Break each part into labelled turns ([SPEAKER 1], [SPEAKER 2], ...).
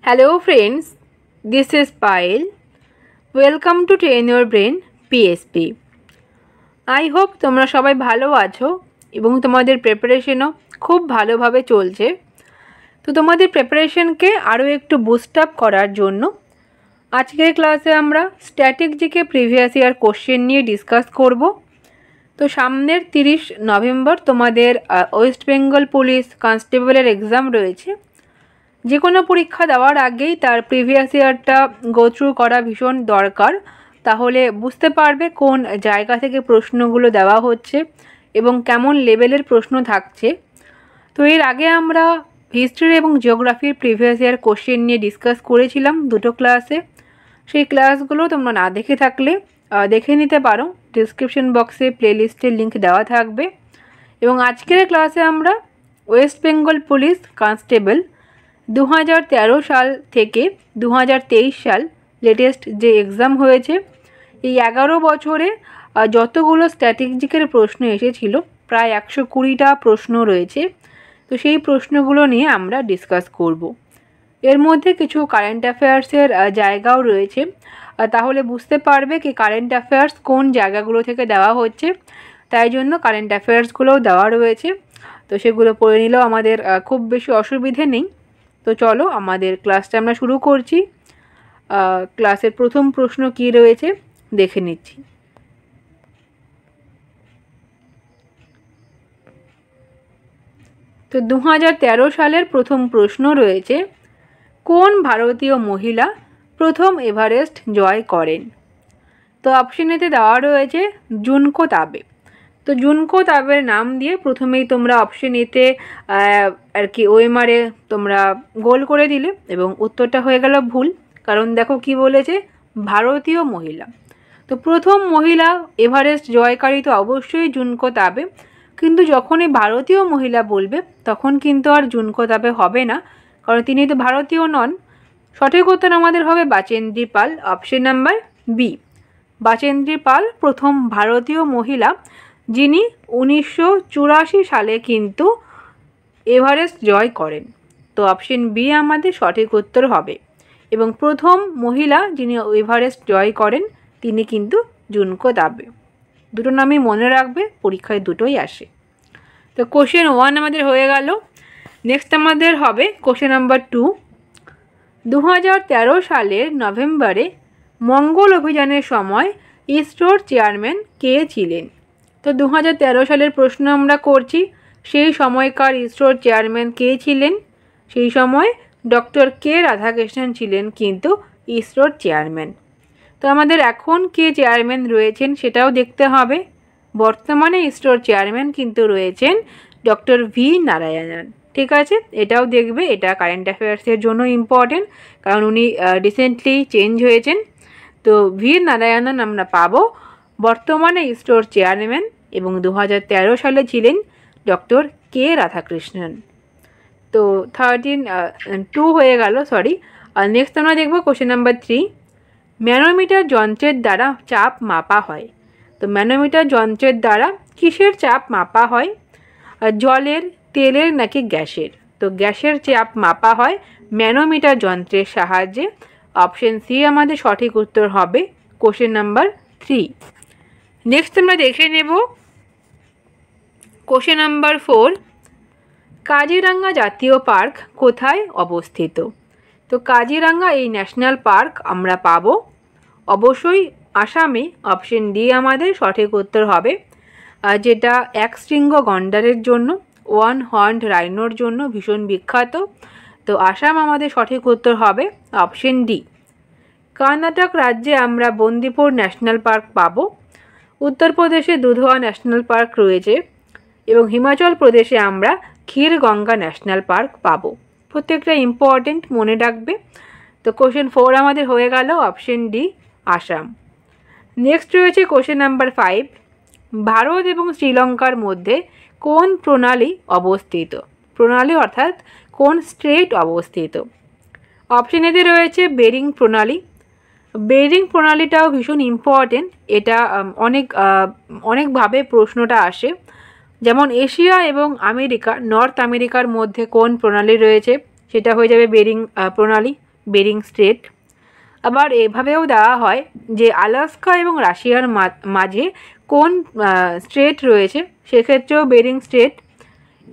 [SPEAKER 1] Hello friends, this is Payal. Welcome to Train Your Brain PSP. I hope তোমরা সবাই ভালো আছো এবং তোমাদের প্রিপারেশনও খুব ভালোভাবে চলছে। তো তোমাদের প্রিপারেশনকে আরও একটু বুস্ট আপ করার জন্য আজকের ক্লাসে আমরা static GK previous year question নিয়ে ডিসকাস করব। তো সামনের 30 নভেম্বর তোমাদের ওয়েস্ট বেঙ্গল পুলিশ কনস্টেবলের এক্সাম রয়েছে। যে কোনো পরীক্ষা দেওয়ার আগেই তার প্রিভিয়াস ইয়ারটা গো থ্রু করা ভীষণ দরকার, তাহলে বুঝতে পারবে কোন জায়গা থেকে প্রশ্নগুলো দেওয়া হচ্ছে এবং কেমন লেভেলের প্রশ্ন থাকছে। তো এর আগে আমরা হিস্ট্রি এবং জিওগ্রাফির প্রিভিয়াস ইয়ার কোশ্চেন নিয়ে ডিসকাস করেছিলাম দুটো ক্লাসে। সেই ক্লাসগুলো তোমরা না দেখে থাকলে দেখে নিতে পারো, ডিসক্রিপশন বক্সে প্লেলিস্টের লিঙ্ক দেওয়া থাকবে। এবং আজকের ক্লাসে আমরা ওয়েস্ট বেঙ্গল পুলিশ কনস্টেবল 2013 সাল থেকে 2023 সাল লেটেস্ট যে এক্সাম হয়েছে, এই 11 বছরে যতগুলো স্ট্র্যাটেজিকের প্রশ্ন এসেছিল প্রায় 120টা প্রশ্ন রয়েছে। তো সেই প্রশ্নগুলো নিয়ে আমরা ডিসকাস করব। এর মধ্যে কিছু কারেন্ট অ্যাফেয়ার্সের জায়গাও রয়েছে, তাহলে বুঝতে পারবে কি কারেন্ট অ্যাফেয়ার্স কোন জায়গাগুলো থেকে দেওয়া হচ্ছে। তাই জন্য কারেন্ট অ্যাফেয়ার্সগুলোও দেওয়া রয়েছে, তো সেগুলো পড়ে নিলেও আমাদের খুব বেশি অসুবিধে নেই। তো চলো আমাদের ক্লাসটা আমরা শুরু করছি। ক্লাসের প্রথম প্রশ্ন কি রয়েছে দেখে নিচ্ছি। তো 2013 সালের প্রথম প্রশ্ন রয়েছে, কোন ভারতীয় মহিলা প্রথম এভারেস্ট জয় করেন? তো অপশনেতে দেওয়া রয়েছে জুনকো তাবে। তো জুনকো তাবের নাম দিয়ে প্রথমেই তোমরা অপশন এতে আর কি ওএমআরে তোমরা গোল করে দিলে এবং উত্তরটা হয়ে গেল ভুল, কারণ দেখো কি বলেছে ভারতীয় মহিলা। তো প্রথম মহিলা এভারেস্ট জয়কারী তো অবশ্যই জুনকো তাবে, কিন্তু যখনই ভারতীয় মহিলা বলবে তখন কিন্তু আর জুনকো তাবে হবে না, কারণ তিনি তো ভারতীয় নন। সঠিক উত্তর আমাদের হবে বাচেন্দ্রী পাল, অপশন নাম্বার বি। বাচেন্দ্রী পাল প্রথম ভারতীয় মহিলা যিনি 1984 সালে কিন্তু এভারেস্ট জয় করেন। তো অপশন বি আমাদের সঠিক উত্তর হবে। এবং প্রথম মহিলা যিনি এভারেস্ট জয় করেন তিনি কিন্তু জুনকো তাবে। দুটো নামই মনে রাখবে, পরীক্ষায় দুটোই আসে। তো কোশ্চেন 1 আমাদের হয়ে গেল। নেক্সট আমাদের হবে কোশ্চেন নাম্বার 2। 2013 সালের নভেম্বরে মঙ্গল অভিযানের সময় ইসরোর চেয়ারম্যান কে ছিলেন? তো 2013 সালের প্রশ্ন আমরা করছি, সেই সময়কার ইসরোর চেয়ারম্যান কে ছিলেন? সেই সময় ডক্টর কে রাধাকৃষ্ণন ছিলেন কিন্তু ইসরোর চেয়ারম্যান। তো আমাদের এখন কে চেয়ারম্যান রয়েছেন সেটাও দেখতে হবে। বর্তমানে ইসরোর চেয়ারম্যান কিন্তু রয়েছেন ডক্টর ভি নারায়ণন। ঠিক আছে, এটাও দেখবে, এটা কারেন্ট অ্যাফেয়ার্সের জন্য ইম্পর্টেন্ট, কারণ উনি রিসেন্টলি চেঞ্জ হয়েছেন। তো ভি নারায়ণন আমরা পাবো, বর্তমানে ইসরোর চেয়ারম্যান, এবং 2013 সালে ছিলেন ডক্টর কে রাধাকৃষ্ণন। তো 2 হয়ে গেল, সরি। আর নেক্সট আমরা দেখব কোশ্চেন নাম্বার 3। ম্যানোমিটার যন্ত্রের দ্বারা চাপ মাপা হয়। তো ম্যানোমিটার যন্ত্রের দ্বারা কিসের চাপ মাপা হয়? জলের, তেলের নাকি গ্যাসের? তো গ্যাসের চাপ মাপা হয় ম্যানোমিটার যন্ত্রের সাহায্যে। অপশন সি আমাদের সঠিক উত্তর হবে, কোশ্চেন নাম্বার 3। নেক্সট আমরা দেখে নেব কোশ্চেন নাম্বার 4। কাজিরাঙ্গা জাতীয় পার্ক কোথায় অবস্থিত? তো কাজিরাঙ্গা এই ন্যাশনাল পার্ক আমরা পাবো অবশ্যই আসামে। অপশন ডি আমাদের সঠিক উত্তর হবে, যেটা এক শৃঙ্গ গন্ডারের জন্য, ওয়ান হর্নড রাইনোর জন্য ভীষণ বিখ্যাত। তো আসাম আমাদের সঠিক উত্তর হবে অপশন ডি। কর্ণাটক রাজ্যে আমরা বন্দিপুর ন্যাশনাল পার্ক পাবো। উত্তরপ্রদেশে দুধওয়া ন্যাশনাল পার্ক রয়েছে এবং হিমাচল প্রদেশে আমরা ক্ষীরগঙ্গা ন্যাশনাল পার্ক পাবো। প্রত্যেকটা ইম্পর্টেন্ট, মনে রাখবে। তো কোশ্চেন 4 আমাদের হয়ে গেল, অপশন ডি আসাম। নেক্সট রয়েছে কোশ্চেন নাম্বার 5। ভারত এবং শ্রীলঙ্কার মধ্যে কোন প্রণালী অবস্থিত? প্রণালী অর্থাৎ কোন স্ট্রেট অবস্থিত? অপশন এতে রয়েছে বেরিং প্রণালী। বেরিং প্রণালীটাও ভীষণ ইম্পর্টেন্ট, এটা অনেকভাবে প্রশ্নটা আসে। যেমন এশিয়া এবং আমেরিকা, নর্থ আমেরিকার মধ্যে কোন প্রণালী রয়েছে? সেটা হয়ে যাবে বেরিং প্রণালী। Bering Strait. আবার এভাবেও দেওয়া হয় যে আলাস্কা এবং রাশিয়ার মাঝে কোন স্ট্রেট রয়েছে, সেক্ষেত্রেও বেরিং স্ট্রেট।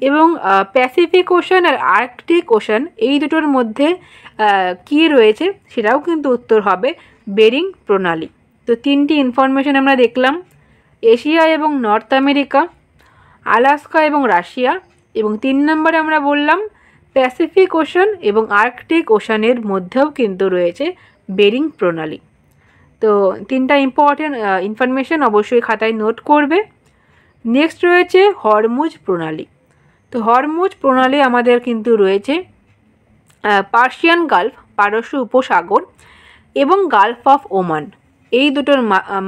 [SPEAKER 1] এবং প্যাসিফিক ওশান আর আর্কটিক ওশান এই দুটোর মধ্যে কি রয়েছে সেটাও কিন্তু উত্তর হবে বেরিং প্রণালী। তো তিনটি ইনফরমেশন আমরা দেখলাম, এশিয়া এবং নর্থ আমেরিকা, আলাস্কা এবং রাশিয়া, এবং 3 নম্বরে আমরা বললাম প্যাসিফিক ওশান এবং আর্কটিক ওশানের মধ্যেও কিন্তু রয়েছে বেরিং প্রণালী। তো 3টা ইম্পর্টেন্ট ইনফরমেশন অবশ্যই খাতায় নোট করবে। নেক্সট রয়েছে হরমুজ প্রণালী। তো হরমুজ প্রণালী আমাদের কিন্তু রয়েছে পার্সিয়ান গালফ, পারস্য উপসাগর এবং গালফ অফ ওমান, এই দুটোর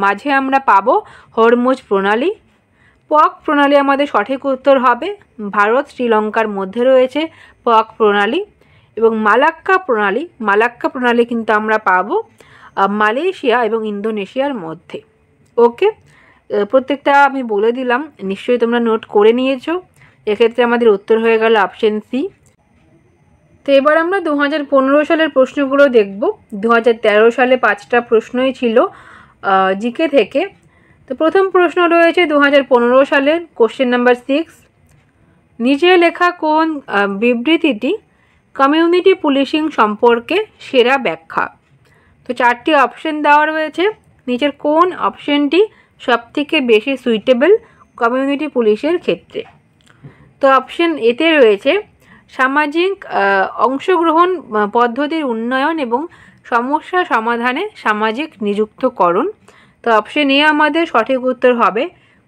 [SPEAKER 1] মাঝে আমরা পাবো হরমুজ প্রণালী। পক প্রণালী আমাদের সঠিক উত্তর হবে, ভারত শ্রীলঙ্কার মধ্যে রয়েছে পক প্রণালী। এবং মালাক্কা প্রণালী কিন্তু আমরা পাবো মালয়েশিয়া এবং ইন্দোনেশিয়ার মধ্যে। ওকে, প্রত্যেকটা আমি বলে দিলাম, নিশ্চয়ই তোমরা নোট করে নিয়েছো। এক্ষেত্রে আমাদের উত্তর হয়ে গেল অপশন সি। তো এবার আমরা 2015 সালের প্রশ্নগুলো দেখব। 2013 সালে 5টা প্রশ্নই ছিল জিকে থেকে। তো প্রথম প্রশ্ন রয়েছে 2015 সালের, কোশ্চেন নাম্বার 6, নিচে লেখা কোন বিবৃতিটি কমিউনিটি পুলিশিং সম্পর্কে সেরা ব্যাখ্যা? তো 4টি অপশন দেওয়া রয়েছে, নিচের কোন অপশনটি সবথেকে বেশি সুইটেবল কমিউনিটি পুলিশের ক্ষেত্রে? তো অপশন এতে রয়েছে সামাজিক অংশগ্রহণ পদ্ধতির উন্নয়ন এবং সমস্যা সমাধানে সামাজিক নিযুক্তকরণ। তো অপশন এ আমাদের সঠিক উত্তর হবে।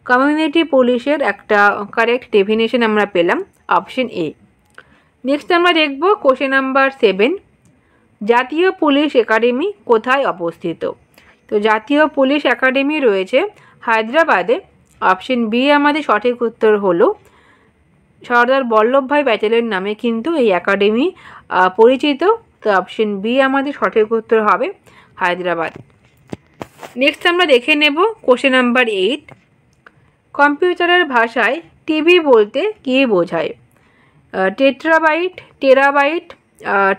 [SPEAKER 1] কমিউনিটি পুলিশের একটা কারেক্ট ডেফিনেশন আমরা পেলাম, অপশন এ। নেক্সট আমরা দেখব কোশ্চেন নাম্বার 7, জাতীয় পুলিশ একাডেমি কোথায় অবস্থিত? তো জাতীয় পুলিশ একাডেমি রয়েছে হায়দ্রাবাদে, অপশন বি আমাদের সঠিক উত্তর হলো। সর্দার বল্লভভাই প্যাটেলের নামে কিন্তু এই একাডেমি পরিচিত। তো অপশন বি আমাদের সঠিক উত্তর হবে হায়দ্রাবাদ। নেক্সট আমরা দেখে নেব কোশ্চেন নাম্বার 8, কম্পিউটারের ভাষায় টিবি বলতে কী বোঝায়? টেট্রাবাইট, টেরাবাইট,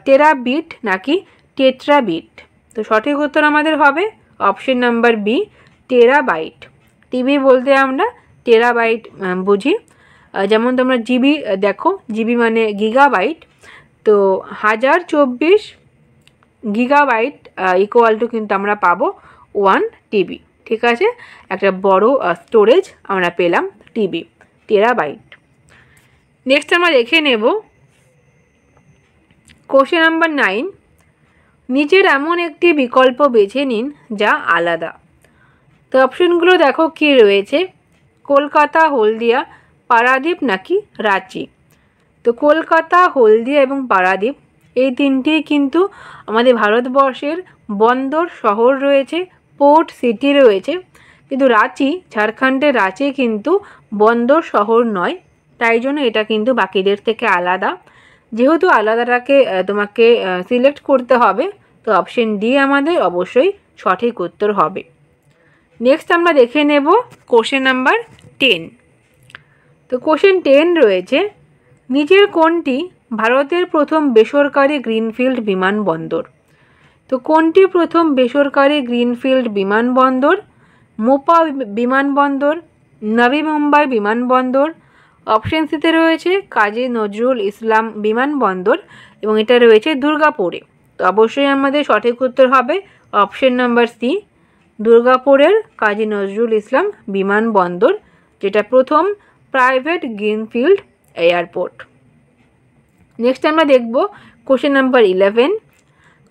[SPEAKER 1] টেরাবিট নাকি টেট্রাবিট? তো সঠিক উত্তর আমাদের হবে option number B, terabyte. TB বলতে আমরা টেরাবাইট বুঝি। যেমন তোমরা জিবি দেখো, জিবি মানে গিগাবাইট, তো 1024 গিগাবাইট ইকুয়াল টু কিন্তু আমরা পাবো 1 টিবি। ঠিক আছে, একটা বড় স্টোরেজ আমরা পেলাম টিবি, টেরাবাইট। নেক্সট আমরা দেখে নেব কোশ্চেন নাম্বার 9, নিচের এমন একটি বিকল্প বেছে নিন যা আলাদা। তো অপশনগুলো দেখো কি রয়েছে, কলকাতা, হলদিয়া, পারাদ্বীপ নাকি রাঁচি? তো কলকাতা, হলদিয়া এবং পারাদ্বীপ এই তিনটি কিন্তু আমাদের ভারতবর্ষের বন্দর শহর রয়েছে, পোর্ট সিটি রয়েছে, কিন্তু রাঁচি, ঝাড়খণ্ডের রাঁচি কিন্তু বন্দর শহর নয়, তাই জন্য এটা কিন্তু বাকিদের থেকে আলাদা। যেহেতু আলাদাটাকে তোমাকে সিলেক্ট করতে হবে, তো অপশন ডি আমাদের অবশ্যই সঠিক উত্তর হবে। নেক্সট আমরা দেখে নেব কোশ্চেন নাম্বার 10। তো কোশ্চেন 10 রয়েছে, নিচের কোনটি ভারতের প্রথম বেসরকারি গ্রিনফিল্ড বিমানবন্দর? তো কোনটি প্রথম বেসরকারি গ্রিনফিল্ড বিমানবন্দর? মোপা বিমানবন্দর, নবী মুম্বাই বিমানবন্দর, অপশন সিতে রয়েছে কাজী নজরুল ইসলাম বিমানবন্দর এবং এটা রয়েছে দুর্গাপুরে। তো অবশ্যই আমাদের সঠিক উত্তর হবে অপশন নাম্বার সি, দুর্গাপুরের কাজী নজরুল ইসলাম বিমানবন্দর, যেটা প্রথম প্রাইভেট গ্রিনফিল্ড এয়ারপোর্ট। নেক্সট আমরা দেখব কোশ্চেন নাম্বার 11,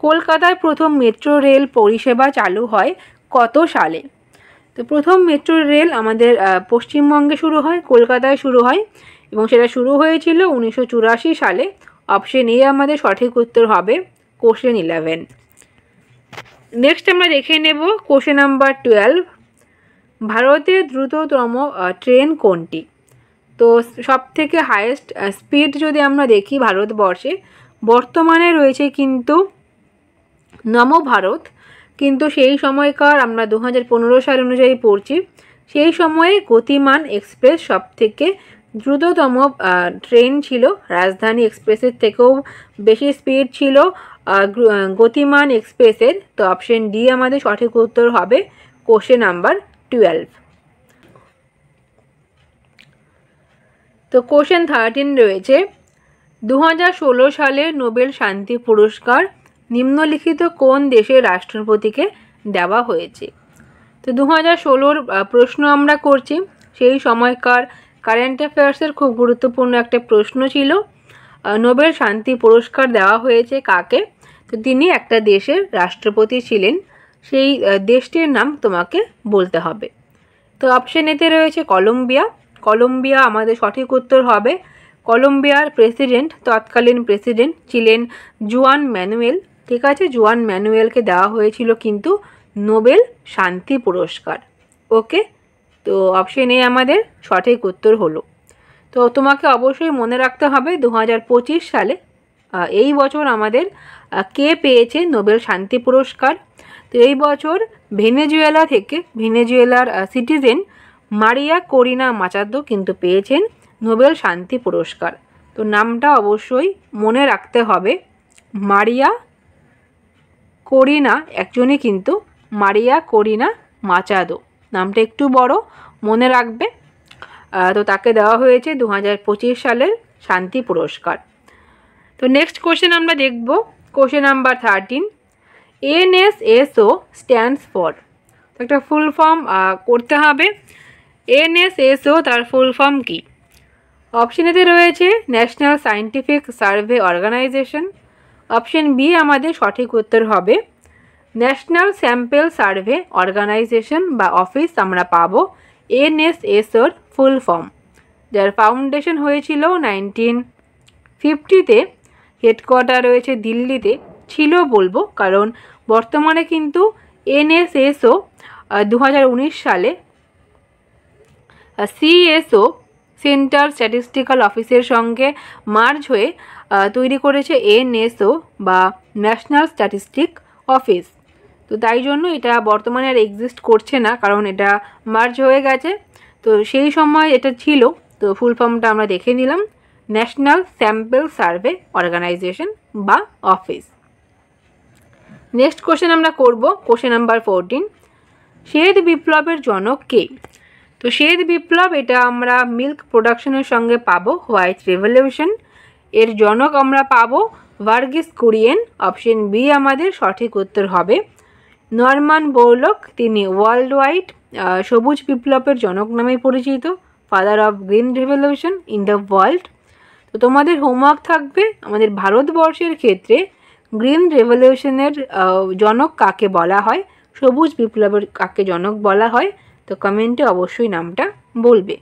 [SPEAKER 1] কলকাতায় প্রথম মেট্রো রেল পরিষেবা চালু হয় কত সালে? তো প্রথম মেট্রো রেল আমাদের পশ্চিমবঙ্গে শুরু হয়, কলকাতায় শুরু হয় এবং সেটা শুরু হয়েছিল 1984 সালে। অপশন এ আমাদের সঠিক উত্তর হবে কোশ্চেন 11। নেক্সট আমরা দেখে নেব কোশ্চেন নাম্বার 12, ভারতের দ্রুততম ট্রেন কোনটি? তো সবথেকে হাইয়েস্ট স্পিড যদি আমরা দেখি ভারতবর্ষে বর্তমানে রয়েছে কিন্তু নবভারত, কিন্তু সেই সময়কার আমরা 2015 সাল অনুযায়ী পড়ছি, সেই সময়ে গতিমান এক্সপ্রেস সবথেকে দ্রুততম ট্রেন ছিল, রাজধানী এক্সপ্রেসের থেকেও বেশি স্পিড ছিল গতিমান এক্সপ্রেসের? তো অপশন ডি আমাদের সঠিক উত্তর হবে কোশ্চেন নাম্বার 12। তো কোশ্চেন 13 রয়েছে, 2016 সালে নোবেল শান্তি পুরস্কার নিম্নলিখিত কোন দেশের রাষ্ট্রপতিকে দেওয়া হয়েছে? তো 2016 প্রশ্ন আমরা করছি, সেই সময়কার কারেন্ট অ্যাফেয়ার্সের খুব গুরুত্বপূর্ণ একটা প্রশ্ন ছিল। নোবেল শান্তি পুরস্কার দেওয়া হয়েছে কাকে? তো তিনি একটা দেশের রাষ্ট্রপতি ছিলেন, সেই দেশটির নাম তোমাকে বলতে হবে। তো অপশন এতে রয়েছে কলম্বিয়া। কলম্বিয়া আমাদের সঠিক উত্তর হবে। কলম্বিয়ার প্রেসিডেন্ট, তৎকালীন প্রেসিডেন্ট ছিলেন জুয়ান ম্যানুয়েল। ঠিক আছে, জুয়ান ম্যানুয়েলকে দেওয়া হয়েছিল কিন্তু নোবেল শান্তি পুরস্কার। ওকে, তো অপশন এ আমাদের সঠিক উত্তর হলো। তো তোমাকে অবশ্যই মনে রাখতে হবে 2025 সালে এই বছর আমাদের কে পেয়েছে নোবেল শান্তি পুরস্কার। তো এই বছর ভেনেজুয়েলা থেকে, ভেনেজুয়েলার সিটিজেন মারিয়া করিনা মাচাদো কিন্তু পেয়েছেন নোবেল শান্তি পুরস্কার। তো নামটা অবশ্যই মনে রাখতে হবে, মারিয়া করিনা, একজনই কিন্তু মারিয়া করিনা মাচাদো, নামটা একটু বড়, মনে রাখবে। তো তাকে দেওয়া হয়েছে 2025 সালের শান্তি পুরস্কার। তো নেক্সট কোশ্চেন আমরা দেখব, question number 13, NSSO stands for? একটা ফুল ফর্ম করতে হবে। NSSO তার ফুল ফর্ম কি? অপশন এতে রয়েছে National Scientific Survey Organisation. Option B আমাদের সঠিক উত্তর হবে ন্যাশনাল স্যাম্পল সার্ভে অর্গানাইজেশন বা অফিস আমরা পাবো NSSOর ফুল ফর্ম, যার ফাউন্ডেশন হয়েছিল 1950-তে, হেডকোয়ার্টার রয়েছে দিল্লিতে, ছিল বলবো কারণ বর্তমানে কিন্তু NSSO 2019 সালে CSO সেন্ট্রাল স্ট্যাটিস্টিক্যাল অফিসের সঙ্গে মার্জ হয়ে তৈরি করেছে NSO বা ন্যাশনাল স্ট্যাটিস্টিক অফিস। তো তাই জন্য এটা বর্তমানে আর এক্সিস্ট করছে না, কারণ এটা মার্জ হয়ে গেছে। তো সেই সময় এটা ছিল, তো ফুল ফর্মটা আমরা দেখে নিলাম, ন্যাশনাল স্যাম্পল সার্ভে অর্গানাইজেশন বা অফিস। নেক্সট কোশ্চেন আমরা করব, কোশ্চেন নাম্বার 14, শ্বেত বিপ্লবের জনক কে? তো শ্বেত বিপ্লব এটা আমরা মিল্ক প্রোডাকশনের সঙ্গে পাবো হোয়াইট রেভলিউশন। এর জনক আমরা পাবো ভার্গিস কুরিয়েন। অপশন বি আমাদের সঠিক উত্তর হবে। নরমান বোরলক, তিনি ওয়ার্ল্ড ওয়াইড সবুজ বিপ্লবের জনক নামে পরিচিত, father of green revolution in the world. তো তোমাদের হোমওয়ার্ক থাকবে আমাদের ভারতবর্ষের ক্ষেত্রে গ্রিন রেভলিউশনের জনক কাকে বলা হয়, সবুজ বিপ্লবের কাকে জনক বলা হয়, তো কমেন্টে অবশ্যই নামটা বলবে।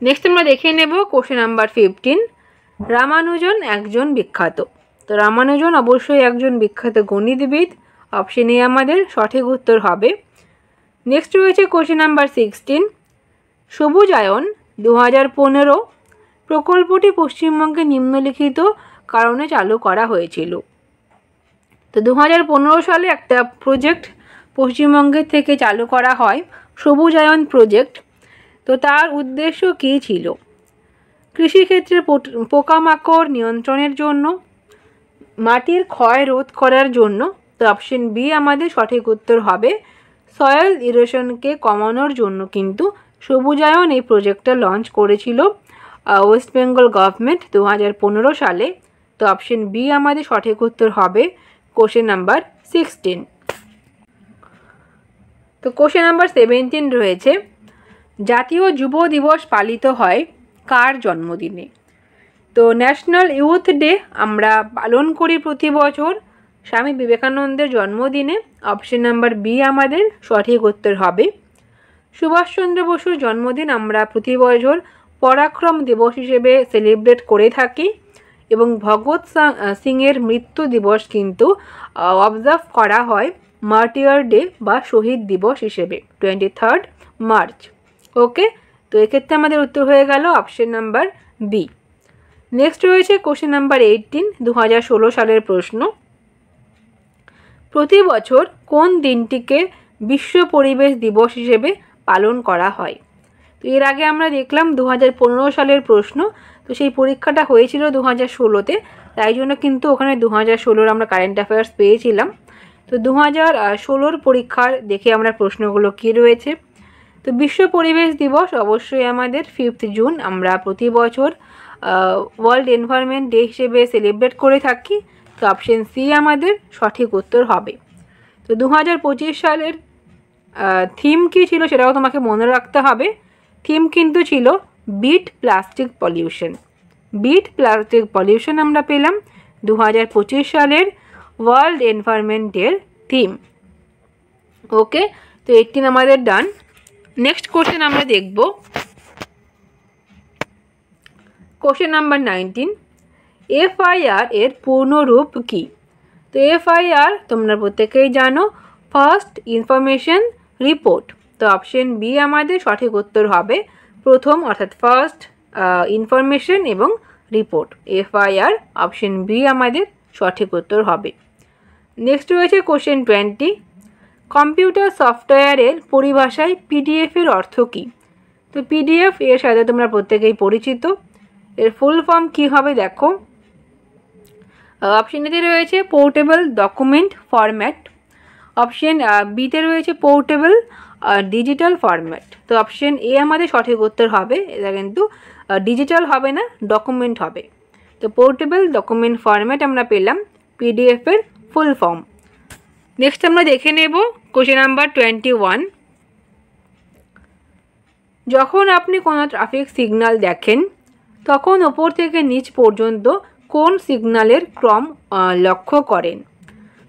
[SPEAKER 1] নেক্সট আমরা দেখে নেব কোশ্চেন নাম্বার 15, রামানুজন একজন বিখ্যাত? তো রামানুজন অবশ্যই একজন বিখ্যাত গণিতবিদ। অপশন এ আমাদের সঠিক উত্তর হবে। নেক্সট রয়েছে কোশ্চেন নাম্বার 16, সবুজায়ন 2015 প্রকল্পটি পশ্চিমবঙ্গে নিম্নলিখিত কারণে চালু করা হয়েছিল। তো 2015 সালে একটা প্রজেক্ট পশ্চিমবঙ্গের থেকে চালু করা হয়, সবুজায়ন প্রজেক্ট। তো তার উদ্দেশ্য কী ছিল? কৃষিক্ষেত্রে পোকামাকড় নিয়ন্ত্রণের জন্য, মাটির ক্ষয় রোধ করার জন্য। তো অপশন বি আমাদের সঠিক উত্তর হবে সয়েল ইরোশনকে কমানোর জন্য কিন্তু সবুজায়ন এই প্রজেক্টটা লঞ্চ করেছিল ওয়েস্ট বেঙ্গল গভর্নমেন্ট 2015 সালে। তো অপশন বি আমাদের সঠিক উত্তর হবে কোশ্চেন নাম্বার 16। তো কোশ্চেন নাম্বার 17 রয়েছে, জাতীয় যুব দিবস পালিত হয় কার জন্মদিনে? তো ন্যাশনাল ইউথ ডে আমরা পালন করি প্রতি বছর স্বামী বিবেকানন্দের জন্মদিনে। অপশন নাম্বার বি আমাদের সঠিক উত্তর হবে। সুভাষচন্দ্র বসুর জন্মদিন আমরা প্রতি বছর পরাক্রম দিবস হিসেবে সেলিব্রেট করে থাকি, এবং ভগৎ সিংয়ের মৃত্যু দিবস কিন্তু অবজার্ভ করা হয় মার্টিয়ার ডে বা শহীদ দিবস হিসেবে 23 মার্চ। ওকে, তো এক্ষেত্রে আমাদের উত্তর হয়ে গেল অপশন নাম্বার বি। নেক্সট রয়েছে কোশ্চেন নাম্বার 18, 2016 সালের প্রশ্ন, প্রতি বছর কোন দিনটিকে বিশ্ব পরিবেশ দিবস হিসেবে পালন করা হয়? তো এর আগে আমরা দেখলাম 2015 সালের প্রশ্ন, তো সেই পরীক্ষাটা হয়েছিল 2016-তে, তাই জন্য কিন্তু ওখানে 2016 আমরা কারেন্ট অ্যাফেয়ার্স পেয়েছিলাম। তো 2016 পরীক্ষার দেখে আমরা প্রশ্নগুলো কী রয়েছে। তো বিশ্ব পরিবেশ দিবস অবশ্যই আমাদের 5 জুন আমরা প্রতি বছর ওয়ার্ল্ড এনভায়রনমেন্ট ডে হিসেবে সেলিব্রেট করে থাকি। তো অপশন সি আমাদের সঠিক উত্তর হবে। তো 2025 সালের থিম কী ছিল সেটাও তোমাকে মনে রাখতে হবে। থিম কিন্তু ছিল beat plastic pollution. Beat plastic pollution আমরা পেলাম 2025 সালের ওয়ার্ল্ড এনভায়রনমেন্ট ডের থিম। ওকে, তো 18 আমাদের ডান। নেক্সট কোশ্চেন আমরা দেখব কোশ্চেন নাম্বার 19। এফআইআর এর পূর্ণরূপ কী? তো এফআইআর তোমরা প্রত্যেকেই জানো, ফার্স্ট ইনফরমেশন রিপোর্ট। তো অপশন বি আমাদের সঠিক উত্তর হবে। প্রথম অর্থাৎ ফার্স্ট ইনফরমেশন এবং রিপোর্ট, এফআইআর অপশন বি আমাদের সঠিক উত্তর হবে। নেক্সট রয়েছে কোশ্চেন 20। কম্পিউটার সফটওয়্যারের পরিভাষায় পিডিএফ এর অর্থ কী? তো পিডিএফ এর সাথে তোমরা প্রত্যেকেই পরিচিত। এর ফুল ফর্ম কী হবে দেখো। অপশন এতে রয়েছে পোর্টেবল ডকুমেন্ট ফরম্যাট, অপশন বিতে রয়েছে পোর্টেবল ডিজিটাল ফরম্যাট। তো অপশন এ আমাদের সঠিক উত্তর হবে। এটা কিন্তু ডিজিটাল হবে না, ডকুমেন্ট হবে। তো পোর্টেবল ডকুমেন্ট ফরম্যাট আমরা পেলাম পিডিএফ এর ফুল ফর্ম। নেক্সট আমরা দেখে নেব কোশ্চেন নাম্বার 21। যখন আপনি কোনো ট্রাফিক সিগন্যাল দেখেন তখন ওপর থেকে নিচ পর্যন্ত কোন সিগন্যালের ক্রম লক্ষ্য করেন?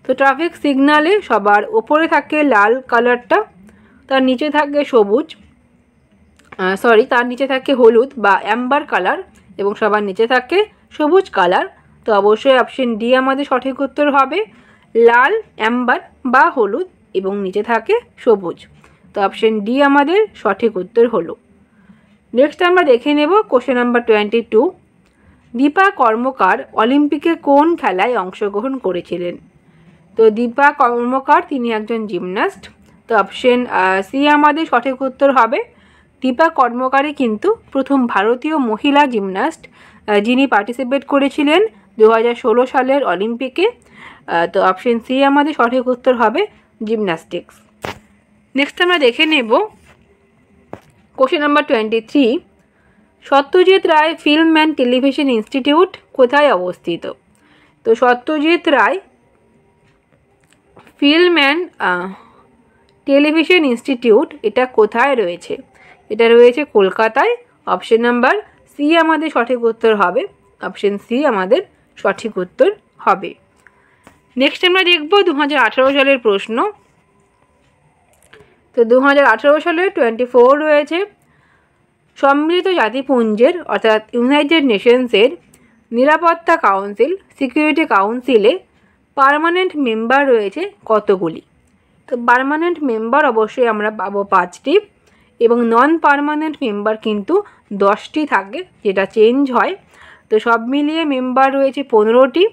[SPEAKER 1] তো ট্রাফিক সিগন্যালে সবার ওপরে থাকে লাল কালারটা, তার নিচে থাকে সবুজ, তার নিচে থাকে হলুদ বা অ্যাম্বার কালার, এবং সবার নিচে থাকে সবুজ কালার। তো অবশ্যই অপশন ডি আমাদের সঠিক উত্তর হবে, লাল, অ্যাম্বার বা হলুদ এবং নিচে থাকে সবুজ। তো অপশন ডি আমাদের সঠিক উত্তর হলো। নেক্সট আমরা দেখে নেব কোশ্চেন নাম্বার 22। দীপা কর্মকার অলিম্পিকে কোন খেলায় অংশগ্রহণ করেছিলেন? তো দীপা কর্মকার তিনি একজন জিমন্যাস্ট। তো অপশন সি আমাদের সঠিক উত্তর হবে। দীপা কর্মকারই কিন্তু প্রথম ভারতীয় মহিলা জিমন্যাস্ট যিনি পার্টিসিপেট করেছিলেন 2016 সালের অলিম্পিকে। তো অপশন সি আমাদের সঠিক উত্তর হবে জিমন্যাস্টিক্স। নেক্সট আমরা দেখে নেব question number 23। Satyajit Ray Film and Television Institute কোথায় অবস্থিত? তো Satyajit Ray Film and Television Institute এটা কোথায় রয়েছে? এটা রয়েছে কলকাতায়। অপশন নাম্বার সি আমাদের সঠিক উত্তর হবে। অপশন সি আমাদের সঠিক উত্তর হবে। নেক্সট আমরা দেখব 2018 সালের প্রশ্ন। তো 2018 সালে 24 রয়েছে। সম্মিলিত জাতিপুঞ্জের অর্থাৎ ইউনাইটেড নেশনসের নিরাপত্তা কাউন্সিল, সিকিউরিটি কাউন্সিলে পার্মানেন্ট মেম্বার রয়েছে কতগুলি? তো পার্মানেন্ট মেম্বার অবশ্যই আমরা পাবো 5টি, এবং নন পার্মানেন্ট মেম্বার কিন্তু 10টি থাকে, যেটা চেঞ্জ হয়। তো সব মিলিয়ে মেম্বার রয়েছে 15টি,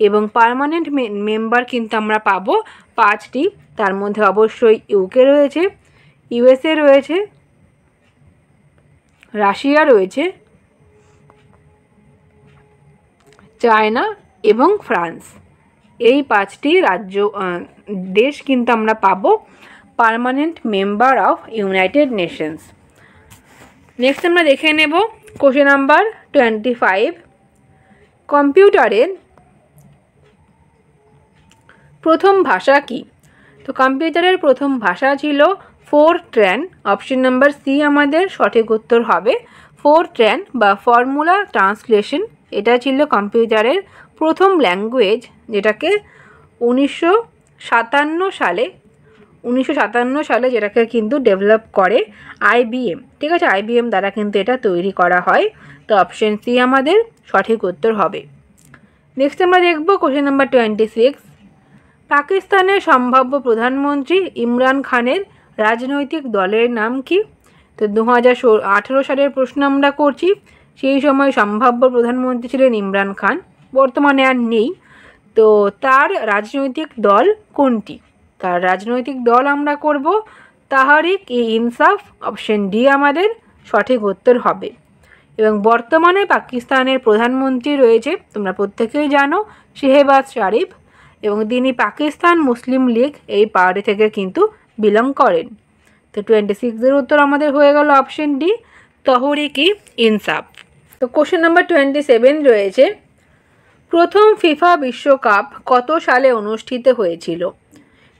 [SPEAKER 1] এবং পার্মানেন্ট মেম্বার কিন্তু আমরা পাবো 5টি। তার মধ্যে অবশ্যই ইউকে রয়েছে, ইউএসএ রয়েছে, রাশিয়া রয়েছে, চায়না এবং ফ্রান্স। এই 5টি দেশ কিন্তু আমরা পাবো permanent member of United Nations. Next আমরা দেখে নেব কোশ্চেন নাম্বার 25। কম্পিউটারের প্রথম ভাষা কি? তো কম্পিউটারের প্রথম ভাষা ছিল ফোরট্র্যান। অপশন নাম্বার সি আমাদের সঠিক উত্তর হবে। ফোরট্র্যান বা ফর্মুলা ট্রান্সলেশন, এটা ছিল কম্পিউটারের প্রথম ল্যাঙ্গুয়েজ, যেটাকে 1957 সালে যেটাকে কিন্তু ডেভেলপ করে আইবিএম। ঠিক আছে, আইবিএম দ্বারা কিন্তু এটা তৈরি করা হয়। তো অপশন সি আমাদের সঠিক উত্তর হবে। নেক্সট আমরা দেখব কোশ্চেন নাম্বার 26। পাকিস্তানের সম্ভাব্য প্রধানমন্ত্রী ইমরান খানের রাজনৈতিক দলের নাম কি? তো 2018 সালের প্রশ্ন আমরা করছি। সেই সময় সম্ভাব্য প্রধানমন্ত্রী ছিলেন ইমরান খান, বর্তমানে আর নেই। তো তার রাজনৈতিক দল কোনটি? তার রাজনৈতিক দল আমরা করব তাহরিক-ই-ইনসাফ। অপশন ডি আমাদের সঠিক উত্তর হবে। এবং বর্তমানে পাকিস্তানের প্রধানমন্ত্রী রয়েছে, তোমরা প্রত্যেকেই জানো, শেহবাজ শরীফ, এবং তিনি পাকিস্তান মুসলিম লীগ এই পার্টি থেকে কিন্তু বিলং করেন। তো 26-এর উত্তর আমাদের হয়ে গেল অপশন ডি, তহরিকি ইনসাফ। তো কোশ্চেন নাম্বার 27 রয়েছে, প্রথম ফিফা বিশ্বকাপ কত সালে অনুষ্ঠিত হয়েছিল?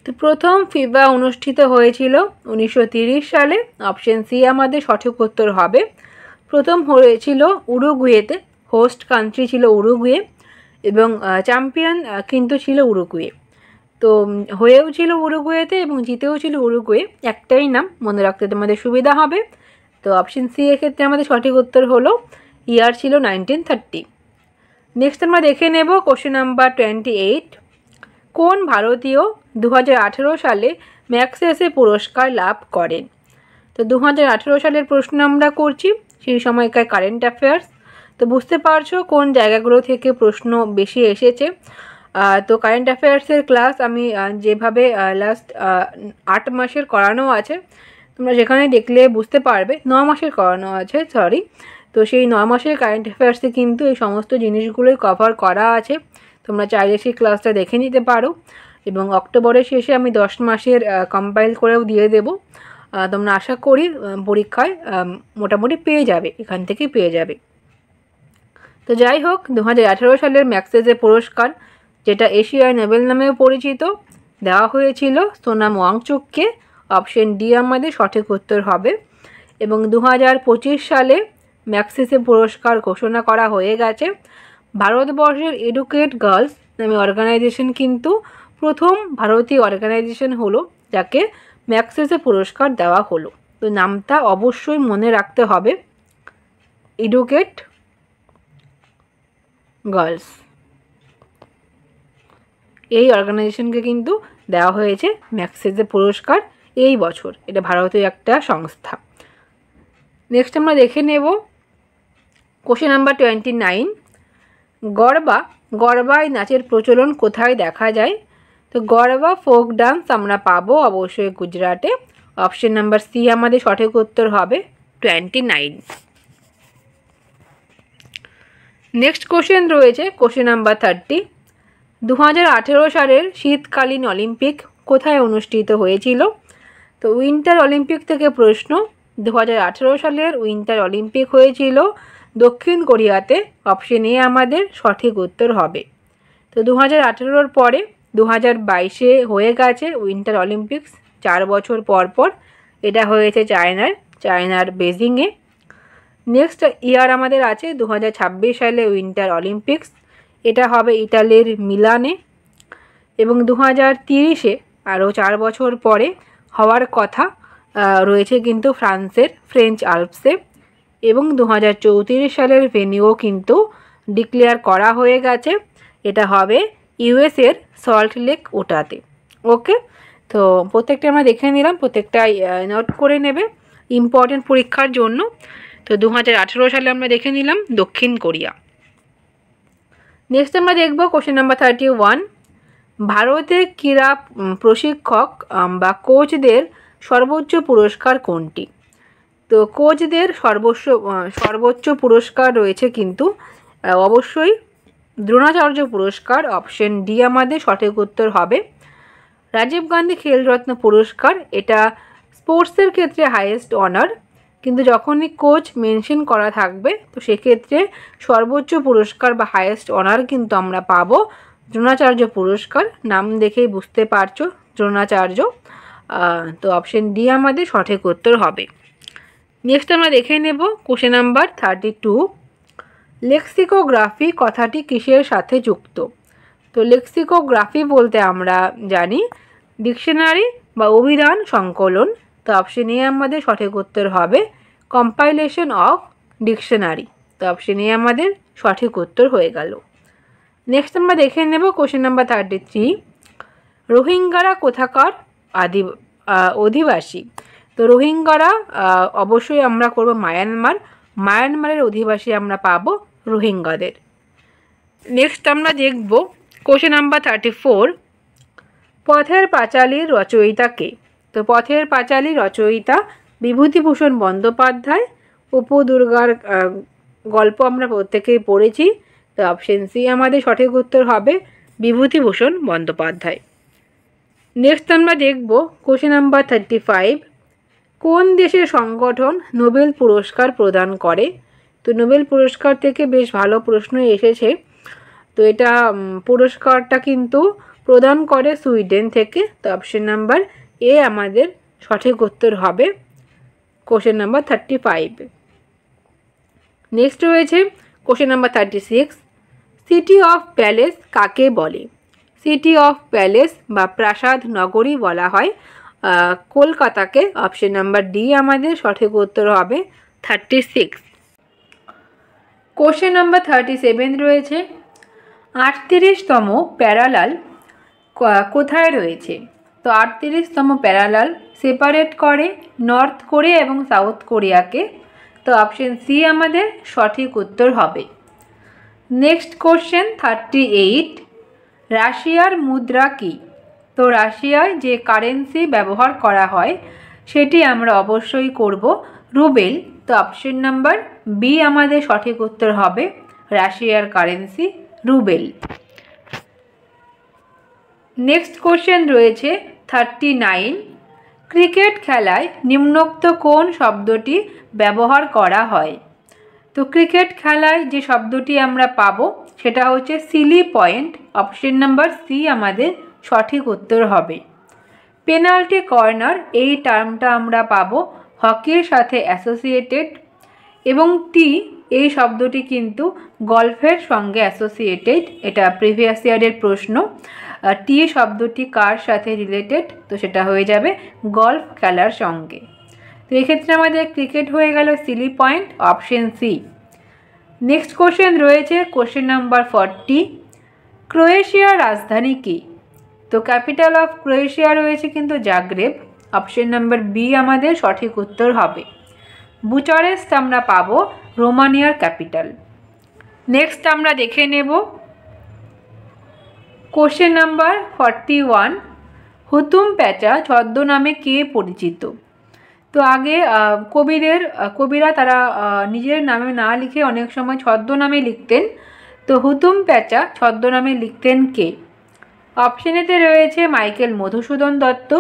[SPEAKER 1] তো প্রথম ফিফা অনুষ্ঠিত হয়েছিল 1930 সালে। অপশন সি আমাদের সঠিক উত্তর হবে। প্রথম হয়েছিল উরুগুয়েতে, হোস্ট কান্ট্রি ছিল উরুগুয়ে, এবং চ্যাম্পিয়ন কিন্তু ছিল উরুগুয়ে। তো হয়েও ছিল উরুগুয়েতে এবং জিতেও ছিল উরুগুয়ে, একটাই নাম, মনে রাখতে তোমাদের সুবিধা হবে। তো অপশন সি এক্ষেত্রে আমাদের সঠিক উত্তর হলো, ইয়ার ছিল 1930। নেক্সট আমরা দেখে নেব কোশ্চেন নাম্বার 28, কোন ভারতীয় 2018 সালে ম্যাগসেসে পুরস্কার লাভ করেন? তো 2018 সালের প্রশ্ন আমরা করছি, সেই সময়কার কারেন্ট অ্যাফেয়ার্স। তো বুঝতে পারছো কোন জায়গাগুলো থেকে প্রশ্ন বেশি এসেছে। তো কারেন্ট অ্যাফেয়ার্সের ক্লাস আমি যেভাবে লাস্ট 8 মাসের করানো আছে, তোমরা যেখানে দেখলে বুঝতে পারবে, 9 মাসের করানো আছে, সরি। তো সেই 9 মাসের কারেন্ট অ্যাফেয়ার্সে কিন্তু এই সমস্ত জিনিসগুলোই কভার করা আছে, তোমরা চাইলে সেই ক্লাসটা দেখে নিতে পারো। এবং অক্টোবরের শেষে আমি 10 মাসের কম্পাইল করেও দিয়ে দেব, তোমরা আশা করি পরীক্ষায় মোটামুটি পেয়ে যাবে, এখান থেকে পেয়ে যাবে। তো যাই হোক, 2018 সালের ম্যাগসেসে পুরস্কার, যেটা এশিয়ায় নোবেল নামেও পরিচিত, দেওয়া হয়েছিল সোনাম ওয়াংচুককে। অপশন ডি আমাদের সঠিক উত্তর হবে। এবং 2025 সালে ম্যাগসেসে পুরস্কার ঘোষণা করা হয়ে গেছে। ভারতবর্ষের এডুকেট গার্লস নামে অর্গানাইজেশন কিন্তু প্রথম ভারতীয় অর্গানাইজেশন হলো যাকে ম্যাগসেসে পুরস্কার দেওয়া হলো। তো নামটা অবশ্যই মনে রাখতে হবে, এডুকেট গার্লস, এই অর্গানাইজেশনকে কিন্তু দেওয়া হয়েছে ম্যাগসেসে পুরস্কার এই বছর, এটা ভারতীয় একটা সংস্থা। নেক্সট আমরা দেখে নেব কোশ্চেন নাম্বার 29, গরবা এই নাচের প্রচলন কোথায় দেখা যায়? তো গরবা ফোক ডান্স আমরা পাবো অবশ্যই গুজরাটে। অপশন নাম্বার সি আমাদের সঠিক উত্তর হবে 29। নেক্সট কোশ্চেন রয়েছে কোশ্চেন নাম্বার 30, 2018 সালের শীতকালীন অলিম্পিক কোথায় অনুষ্ঠিত হয়েছিল? তো উইন্টার অলিম্পিক থেকে প্রশ্ন। 2018 সালের উইন্টার অলিম্পিক হয়েছিল দক্ষিণ কোরিয়াতে। অপশন এ আমাদের সঠিক উত্তর হবে। তো 2018-র পরে 2022-এ হয়ে গেছে উইন্টার অলিম্পিক্স, 4 বছর পর পর। এটা হয়েছে চায়নার বেজিংয়ে। নেক্সট ইয়ার আমাদের আছে 2026 সালে উইন্টার অলিম্পিক্স, এটা হবে ইতালির মিলানে। এবং 2030-এ আরও 4 বছর পরে হওয়ার কথা রয়েছে কিন্তু ফ্রান্সের ফ্রেঞ্চ আল্পসে। এবং 2034 সালের ভেনিউও কিন্তু ডিক্লেয়ার করা হয়ে গেছে, এটা হবে ইউএসের সল্ট লেক উটাতে। ওকে, তো প্রত্যেকটা আমরা দেখে নিলাম, প্রত্যেকটাই নোট করে নেবে ইম্পর্টেন্ট পরীক্ষার জন্য। তো 2018 সালে আমরা দেখে নিলাম দক্ষিণ কোরিয়া। নেক্সট আমরা দেখব কোশ্চেন নাম্বার 31, ভারতের ক্রীড়া প্রশিক্ষক বা কোচদের সর্বোচ্চ পুরস্কার কোনটি? তো কোচদের সর্বোচ্চ পুরস্কার রয়েছে কিন্তু অবশ্যই দ্রোণাচার্য পুরস্কার। অপশন ডি আমাদের সঠিক উত্তর হবে। রাজীব গান্ধী খেলরত্ন পুরস্কার, এটা স্পোর্টসের ক্ষেত্রে হাইয়েস্ট অনার, কিন্তু যখনই কোচ মেনশন করা থাকবে তো সেক্ষেত্রে সর্বোচ্চ পুরস্কার বা হাইয়েস্ট অনার কিন্তু আমরা পাবো দ্রোণাচার্য পুরস্কার। নাম দেখেই বুঝতে পারছো দ্রোণাচার্য। তো অপশন ডি আমাদের সঠিক উত্তর হবে। নেক্সট আমরা দেখে নেব কোশ্চেন নাম্বার 32, লেক্সিকোগ্রাফি কথাটি কিসের সাথে যুক্ত? তো লেক্সিকোগ্রাফি বলতে আমরা জানি ডিকশনারি বা অভিধান সংকলন। তো অপশন এ আমাদের সঠিক উত্তর হবে কম্পাইলেশন অফ ডিকশনারি। তো অপশন এ আমাদের সঠিক উত্তর হয়ে গেল। নেক্সট আমরা দেখে নেব কোশ্চেন নাম্বার 33, রোহিঙ্গারা কোথাকার অধিবাসী? তো রোহিঙ্গারা অবশ্যই আমরা করব মায়ানমারের অধিবাসী আমরা পাবো রোহিঙ্গাদের। নেক্সট আমরা দেখব কোশ্চেন নাম্বার 34, পথের পাঁচালীর রচয়িতা কে? তো পথের পাঁচালী রচয়িতা বিভূতিভূষণ বন্দ্যোপাধ্যায়। গল্প আমরা প্রত্যেকেই পড়েছি। তো অপশন সি আমাদের সঠিক উত্তর হবে বিভূতিভূষণ বন্দ্যোপাধ্যায়। নেক্সট আমরা দেখব কোশ্চেন নাম্বার 35। কোন দেশের সংগঠন নোবেল পুরস্কার প্রদান করে? তো নোবেল পুরস্কার থেকে বেশ ভালো প্রশ্ন এসেছে। তো এটা পুরস্কারটা কিন্তু প্রদান করে সুইডেন থেকে। তো অপশন নাম্বার এ আমাদের সঠিক উত্তর হবে কোশ্চেন নাম্বার 35। নেক্সট রয়েছে question number 36। City of palace কাকে বলে? সিটি অফ প্যালেস বা প্রাসাদ নগরী বলা হয় কলকাতাকে। অপশন নাম্বার ডি আমাদের সঠিক উত্তর হবে 36। কোশ্চেন নাম্বার 37 রয়েছে 38তম প্যারালাল কোথায় রয়েছে? তো 38তম প্যারালাল সেপারেট করে নর্থ কোরিয়া এবং সাউথ কোরিয়াকে। তো অপশন সি আমাদের সঠিক উত্তর হবে। Next question 38। রাশিয়ার মুদ্রা কি? তো রাশিয়ায় যে কারেন্সি ব্যবহার করা হয় সেটি আমরা অবশ্যই করব রুবেল। তো অপশন নাম্বার বি আমাদের সঠিক উত্তর হবে রাশিয়ার কারেন্সি রুবেল। নেক্সট কোশ্চেন রয়েছে 39। ক্রিকেট খেলায় নিম্নোক্ত কোন শব্দটি ব্যবহার করা হয়? তো ক্রিকেট খেলায় যে শব্দটি আমরা পাবো সেটা হচ্ছে silly point. Option number C আমাদের সঠিক উত্তর হবে। পেনাল্টি কর্নার এই টার্মটা আমরা পাবো হকির সাথে অ্যাসোসিয়েটেড, এবং টি এই শব্দটি কিন্তু গলফের সঙ্গে অ্যাসোসিয়েটেড। এটা প্রিভিয়াস ইয়ারের প্রশ্ন। টি শব্দটি কার সাথে রিলেটেড? তো সেটা হয়ে যাবে গলফ খেলার সঙ্গে। তো এক্ষেত্রে আমাদের ক্রিকেট হয়ে গেল silly point, option C. Next question রয়েছে কোশ্চেন নাম্বার 40। ক্রোয়েশিয়ার রাজধানী কি? তো ক্যাপিটাল অফ ক্রোয়েশিয়া রয়েছে কিন্তু জাগ্রেব। অপশন নাম্বার বি আমাদের সঠিক উত্তর হবে। বুচারেস্ট আমরা পাবো রোমানিয়ার ক্যাপিটাল। নেক্সট আমরা দেখে নেব কোশ্চেন নাম্বার 41। হুতুম প্যাঁচা ছদ্মনামে কে পরিচিত? তো আগে কবিরা তারা নিজের নামে না লিখে অনেক সময় ছদ্মনামে লিখতেন। তো হুতুম প্যাঁচা ছদ্মনামে লিখতেন কে? অপশনেতে রয়েছে মাইকেল মধুসূদন দত্ত।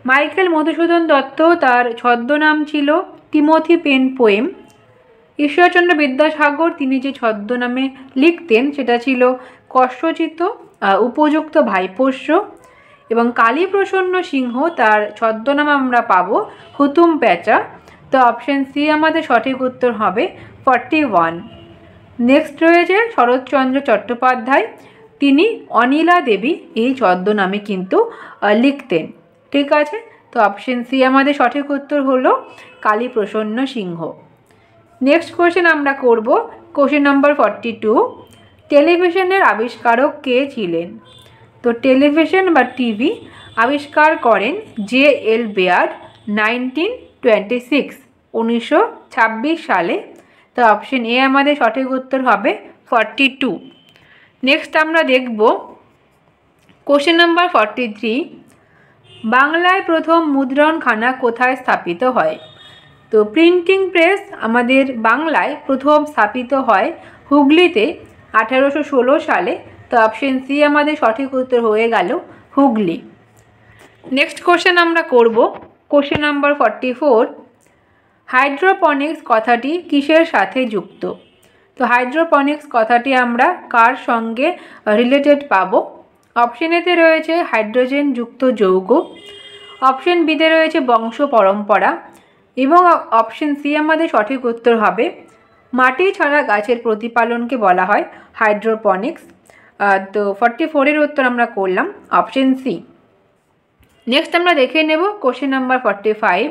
[SPEAKER 1] মাইকেল মধুসূদন দত্ত তার ছদ্মনাম ছিল Timothy Penpoem. Ishwar Chandra Vidyasagar তিনি যে ছদ্মনামে লিখতেন সেটা ছিল কষ্টচিত উপযুক্ত ভাইপোষ্য, এবং কালীপ্রসন্ন সিংহ তার ছদ্মনাম আমরা পাবো হুতুম প্যাঁচা। তো অপশন সি আমাদের সঠিক উত্তর হবে 41। নেক্সট রয়েছে শরৎচন্দ্র চট্টোপাধ্যায়, তিনি অনিলা দেবী এই ছদ্মনামে কিন্তু লিখতেন। ঠিক আছে, তো অপশন সি আমাদের সঠিক উত্তর হলো কালীপ্রসন্ন সিংহ। নেক্সট কোশ্চেন আমরা করব কোশ্চেন নাম্বার 42। টেলিভিশনের আবিষ্কারক কে ছিলেন? তো টেলিভিশন বা টিভি আবিষ্কার করেন জে.এল. বেয়ার্ড 1926 সালে। তো অপশন এ আমাদের সঠিক উত্তর হবে 42। নেক্সট আমরা দেখব কোশ্চেন নাম্বার 43। বাংলায় প্রথম মুদ্রণখানা কোথায় স্থাপিত হয়? তো প্রিন্টিং প্রেস আমাদের বাংলায় প্রথম স্থাপিত হয় হুগলিতে 1816 সালে। তো অপশন সি আমাদের সঠিক উত্তর হয়ে গেল হুগলি। নেক্সট কোশ্চেন আমরা করব কোশ্চেন নাম্বার 44। হাইড্রোপনিক্স কথাটি কিসের সাথে যুক্ত? তো হাইড্রোপনিক্স কথাটি আমরা কার সঙ্গে রিলেটেড পাবো? অপশন এতে রয়েছে হাইড্রোজেন যুক্ত যৌগ, অপশন বিতে রয়েছে বংশ পরম্পরা, এবং অপশন সি আমাদের সঠিক উত্তর হবে মাটি ছাড়া গাছের প্রতিপালনকে বলা হয় হাইড্রোপনিক্স। তো 44-এর উত্তর আমরা করলাম অপশন সি। নেক্সট আমরা দেখে নেব কোশ্চেন নাম্বার 45।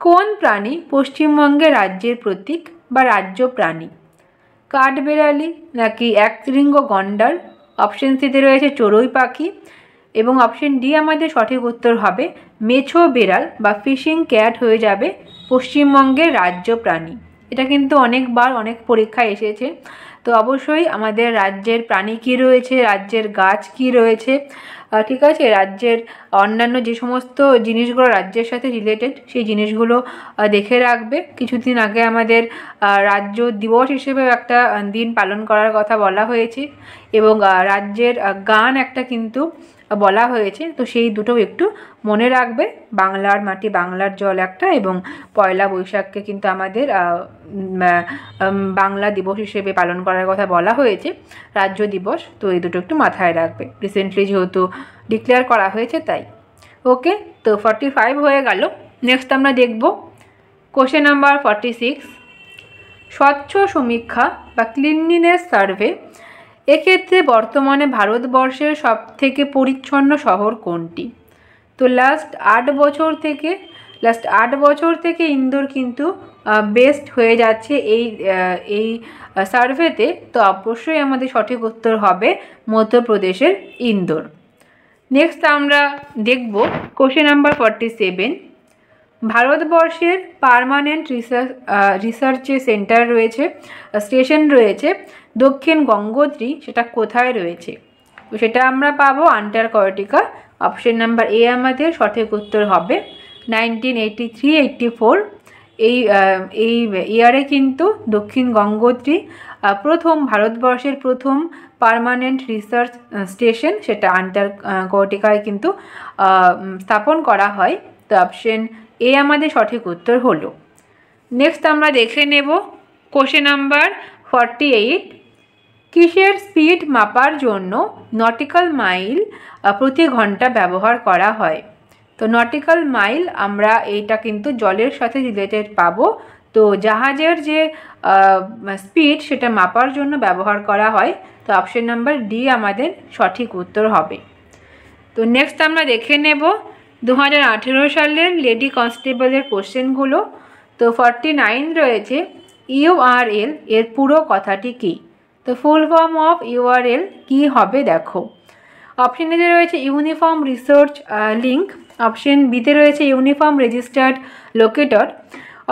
[SPEAKER 1] কোন প্রাণী পশ্চিমবঙ্গের রাজ্যের প্রতীক বা রাজ্য প্রাণী? কাঠবেড়ালি নাকি একশৃঙ্গ গন্ডার? অপশন সিতে রয়েছে চড়ুই পাখি, এবং অপশন ডি আমাদের সঠিক উত্তর হবে মেছো বেড়াল বা ফিশিং ক্যাট হয়ে যাবে পশ্চিমবঙ্গের রাজ্য প্রাণী। এটা কিন্তু অনেকবার অনেক পরীক্ষায় এসেছে। তো অবশ্যই আমাদের রাজ্যের প্রাণী কী রয়েছে, রাজ্যের গাছ কী রয়েছে, ঠিক আছে, রাজ্যের অন্যান্য যে সমস্ত জিনিসগুলো রাজ্যের সাথে রিলেটেড সেই জিনিসগুলো দেখে রাখবে। কিছুদিন আগে আমাদের রাজ্য দিবস হিসেবেও একটা দিন পালন করার কথা বলা হয়েছে এবং রাজ্যের গান একটা কিন্তু বলা হয়েছে, তো সেই দুটো একটু মনে রাখবে। বাংলার মাটি বাংলার জল একটা, এবং পয়লা বৈশাখকে কিন্তু আমাদের বাংলা দিবস হিসেবে পালন করার কথা বলা হয়েছে, রাজ্য দিবস। তো এই দুটো একটু মাথায় রাখবে, রিসেন্টলি যেহেতু ডিক্লেয়ার করা হয়েছে তাই। ওকে, তো 45 হয়ে গেল। নেক্সট আমরা দেখব কোশ্চেন নাম্বার 46, স্বচ্ছ সমীক্ষা বা ক্লিনলিনেস সার্ভে। এক্ষেত্রে বর্তমানে ভারতবর্ষের সবথেকে পরিচ্ছন্ন শহর কোনটি? তো লাস্ট 8 বছর থেকে ইন্দোর কিন্তু বেস্ট হয়ে যাচ্ছে এই সার্ভেতে। তো অবশ্যই আমাদের সঠিক উত্তর হবে মধ্যপ্রদেশের ইন্দোর। নেক্সট আমরা দেখব কোশ্চেন নাম্বার 47, ভারতবর্ষের পার্মানেন্ট রিসার্চ সেন্টার রয়েছে, স্টেশন রয়েছে দক্ষিণ গঙ্গোত্রী, সেটা কোথায় রয়েছে? তো সেটা আমরা পাবো আন্টার্কটিকা। অপশন নাম্বার এ আমাদের সঠিক উত্তর হবে 1983-84। এই ইয়ারে কিন্তু দক্ষিণ গঙ্গোত্রী ভারতবর্ষের প্রথম পার্মানেন্ট রিসার্চ স্টেশন, সেটা আন্টার্কটিকায় কিন্তু স্থাপন করা হয়। তো অপশন এ আমাদের সঠিক উত্তর হলো। নেক্সট আমরা দেখে নেব কোশ্চেন নাম্বার 48, কিসের স্পিড মাপার জন্য নটিক্যাল মাইল প্রতি ঘন্টা ব্যবহার করা হয়? তো নটিক্যাল মাইল আমরা এইটা কিন্তু জলের সাথে রিলেটেড পাবো। তো জাহাজের যে স্পিড সেটা মাপার জন্য ব্যবহার করা হয়। তো অপশন নাম্বার ডি আমাদের সঠিক উত্তর হবে। তো নেক্সট আমরা দেখে নেব 2018 সালের লেডি কনস্টেবলের কোশ্চেনগুলো। তো 49 রয়েছে, ইউআরএল এর পুরো কথাটি কী? তো ফুল ফর্ম অফ ইউআরএল কী হবে দেখো। অপশন এতে রয়েছে ইউনিফর্ম রিসার্চ লিঙ্ক, অপশন বিতে রয়েছে uniform registered locator,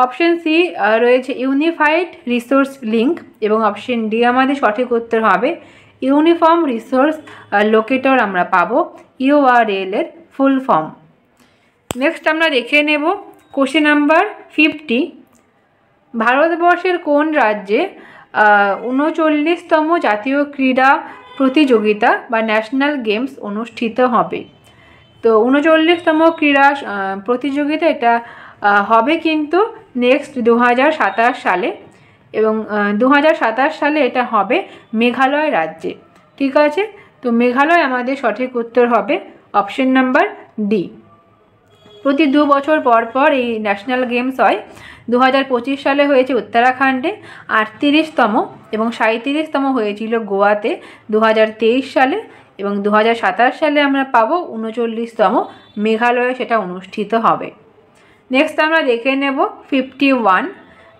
[SPEAKER 1] option C রয়েছে ইউনিফাইড রিসোর্স লিঙ্ক, এবং অপশন ডি আমাদের সঠিক উত্তর হবে ইউনিফর্ম রিসোর্স লোকেটর আমরা পাবো ইউআরএল এর ফুল ফর্ম। নেক্সট আমরা দেখে নেব কোশ্চেন নাম্বার 50, ভারতবর্ষের কোন রাজ্যে 39তম জাতীয় ক্রীড়া প্রতিযোগিতা বা ন্যাশনাল গেমস অনুষ্ঠিত হবে? তো 39তম ক্রীড়া প্রতিযোগিতা এটা হবে কিন্তু নেক্সট 2027 সালে, এবং 2027 সালে এটা হবে মেঘালয় রাজ্যে। ঠিক আছে, তো মেঘালয় আমাদের সঠিক উত্তর হবে অপশন নাম্বার ডি। প্রতি 2 বছর পর পর এই ন্যাশনাল গেমস হয়। 2025 সালে হয়েছে উত্তরাখণ্ডে 38তম, এবং 37তম হয়েছিল গোয়াতে 2023 সালে, এবং 2027 সালে আমরা পাবো 39তম মেঘালয়ে সেটা অনুষ্ঠিত হবে। নেক্সট আমরা দেখে নেব 51,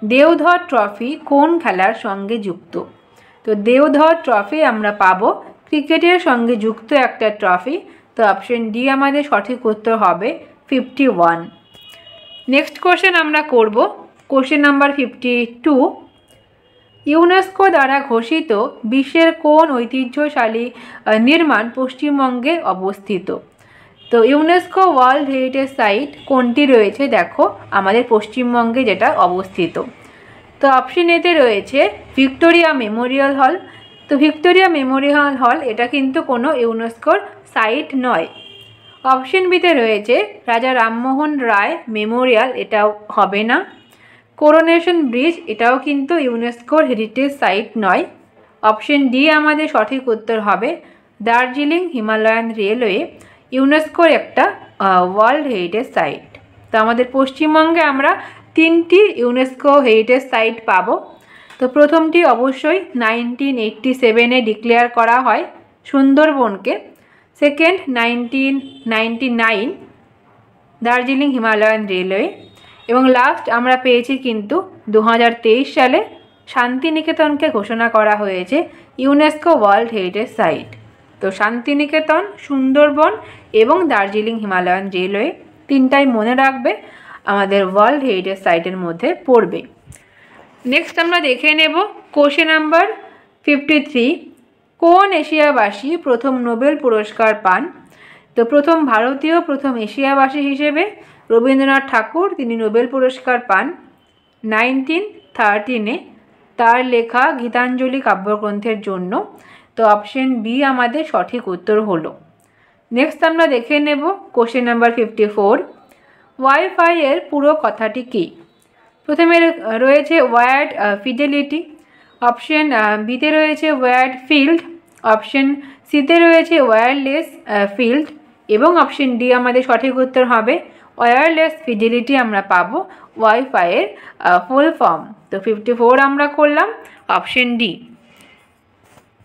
[SPEAKER 1] দেওধর ট্রফি কোন খেলার সঙ্গে যুক্ত? তো দেওধর ট্রফি আমরা পাবো ক্রিকেটের সঙ্গে যুক্ত একটা ট্রফি। তো অপশন ডি আমাদের সঠিক উত্তর হবে 51। নেক্সট কোশ্চেন আমরা করব কোশ্চেন নাম্বার 52, ইউনেস্কো দ্বারা ঘোষিত বিশ্বের কোন ঐতিহ্যশালী নির্মাণ পশ্চিমবঙ্গে অবস্থিত? তো ইউনেস্কো ওয়ার্ল্ড হেরিটেজ সাইট কোনটি রয়েছে দেখো আমাদের পশ্চিমবঙ্গে যেটা অবস্থিত। তো অপশন এতে রয়েছে ভিক্টোরিয়া মেমোরিয়াল হল। তো ভিক্টোরিয়া মেমোরিয়াল হল এটা কিন্তু কোনো ইউনেস্কোর সাইট নয়। অপশন বিতে রয়েছে রাজা রামমোহন রায় মেমোরিয়াল, এটাও হবে না। করোনেশন ব্রিজ এটাও কিন্তু ইউনেস্কোর হেরিটেজ সাইট নয়। অপশন ডি আমাদের সঠিক উত্তর হবে দার্জিলিং হিমালয়ান রেলওয়ে, ইউনেস্কোর একটা ওয়ার্ল্ড হেরিটেজ সাইট। তো আমাদের পশ্চিমবঙ্গে আমরা 3টি ইউনেস্কো হেরিটেজ সাইট পাবো। তো প্রথমটি অবশ্যই 1987-এ ডিক্লেয়ার করা হয় সুন্দরবনকে। সেকেন্ড 1999 দার্জিলিং হিমালয়ান রেলওয়ে, এবং লাস্ট আমরা পেয়েছি কিন্তু 2023 সালে শান্তিনিকেতনকে ঘোষণা করা হয়েছে ইউনেস্কো ওয়ার্ল্ড হেরিটেজ সাইট। তো শান্তিনিকেতন, সুন্দরবন এবং দার্জিলিং হিমালয়ান রেলওয়ে তিনটাই মনে রাখবে, আমাদের ওয়ার্ল্ড হেরিটেজ সাইটের মধ্যে পড়বে। নেক্সট আমরা দেখে নেব কোশ্চেন নাম্বার 53, কোন এশিয়াবাসী প্রথম নোবেল পুরস্কার পান? তো প্রথম ভারতীয়, প্রথম এশিয়াবাসী হিসেবে রবীন্দ্রনাথ ঠাকুর তিনি নোবেল পুরস্কার পান 1913-এ তার লেখা গীতাঞ্জলি কাব্যগ্রন্থের জন্য। তো অপশন বি আমাদের সঠিক উত্তর হলো। নেক্সট আমরা দেখে নেব কোশ্চেন নাম্বার 54, ওয়াইফাই এর পুরো কথাটি কী? প্রথমে রয়েছে ওয়ার্ড ফিডেলিটি, অপশন বিতে রয়েছে ওয়ার্ড ফিল্ড, অপশন সিতে রয়েছে ওয়্যারলেস ফিল্ড এবং অপশন ডি আমাদের সঠিক উত্তর হবে ওয়্যারলেস ফিডেলিটি আমরা পাবো ওয়াইফাইয়ের ফুল ফর্ম। তো 54 আমরা করলাম অপশন ডি।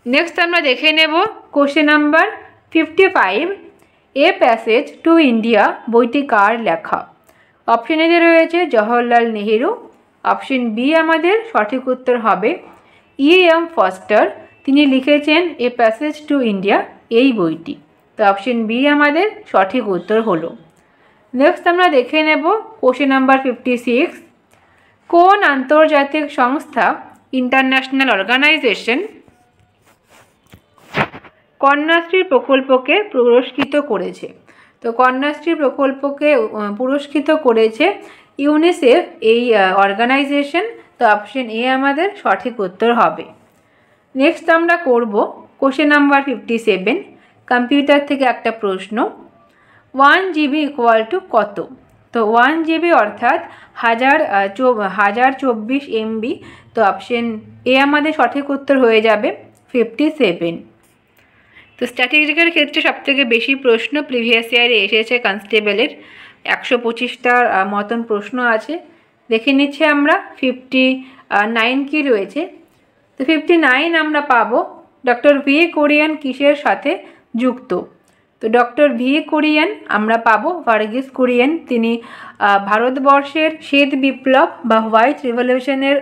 [SPEAKER 1] নেক্সট আমরা দেখে নেব question number 55, a passage to India বইটি কার লেখা? অপশন এতে রয়েছে জওহরলাল নেহেরু, অপশন বি আমাদের সঠিক উত্তর হবে E.M. ফস্টার, তিনি লিখেছেন এ প্যাসেজ টু ইন্ডিয়া এই বইটি। তো অপশন বি আমাদের সঠিক উত্তর হলো। নেক্সট আমরা দেখে নেব কোশ্চেন নাম্বার 56, কোন আন্তর্জাতিক সংস্থা ইন্টারন্যাশনাল অর্গানাইজেশন কন্যাশ্রী প্রকল্পকে পুরস্কৃত করেছে? তো কন্যাশ্রী প্রকল্পকে পুরস্কৃত করেছে ইউনিসেফ এই অর্গানাইজেশন। তো অপশন এ আমাদের সঠিক উত্তর হবে। নেক্সট আমরা করব কোশ্চেন নাম্বার 57, কম্পিউটার থেকে একটা প্রশ্ন, 1 GB ইকুয়াল টু কত? তো 1 GB অর্থাৎ 1024 MB। তো অপশন এ আমাদের সঠিক উত্তর হয়ে যাবে 57। তো স্ট্যাটিস্টিক্যাল ক্ষেত্রে সবথেকে বেশি প্রশ্ন প্রিভিয়াস ইয়ারে এসেছে কনস্টেবলের, 125টার মতন প্রশ্ন আছে। দেখে নিচ্ছি আমরা 59 কি রয়েছে। তো 59 আমরা পাবো ডক্টর ভি কুরিয়েন কিসের সাথে যুক্ত? তো ডক্টর ভি কুরিয়েন আমরা পাবো ভার্গিস কুরিয়েন, তিনি ভারতবর্ষের শ্বেত বিপ্লব বা হোয়াইট রিভলিউশনের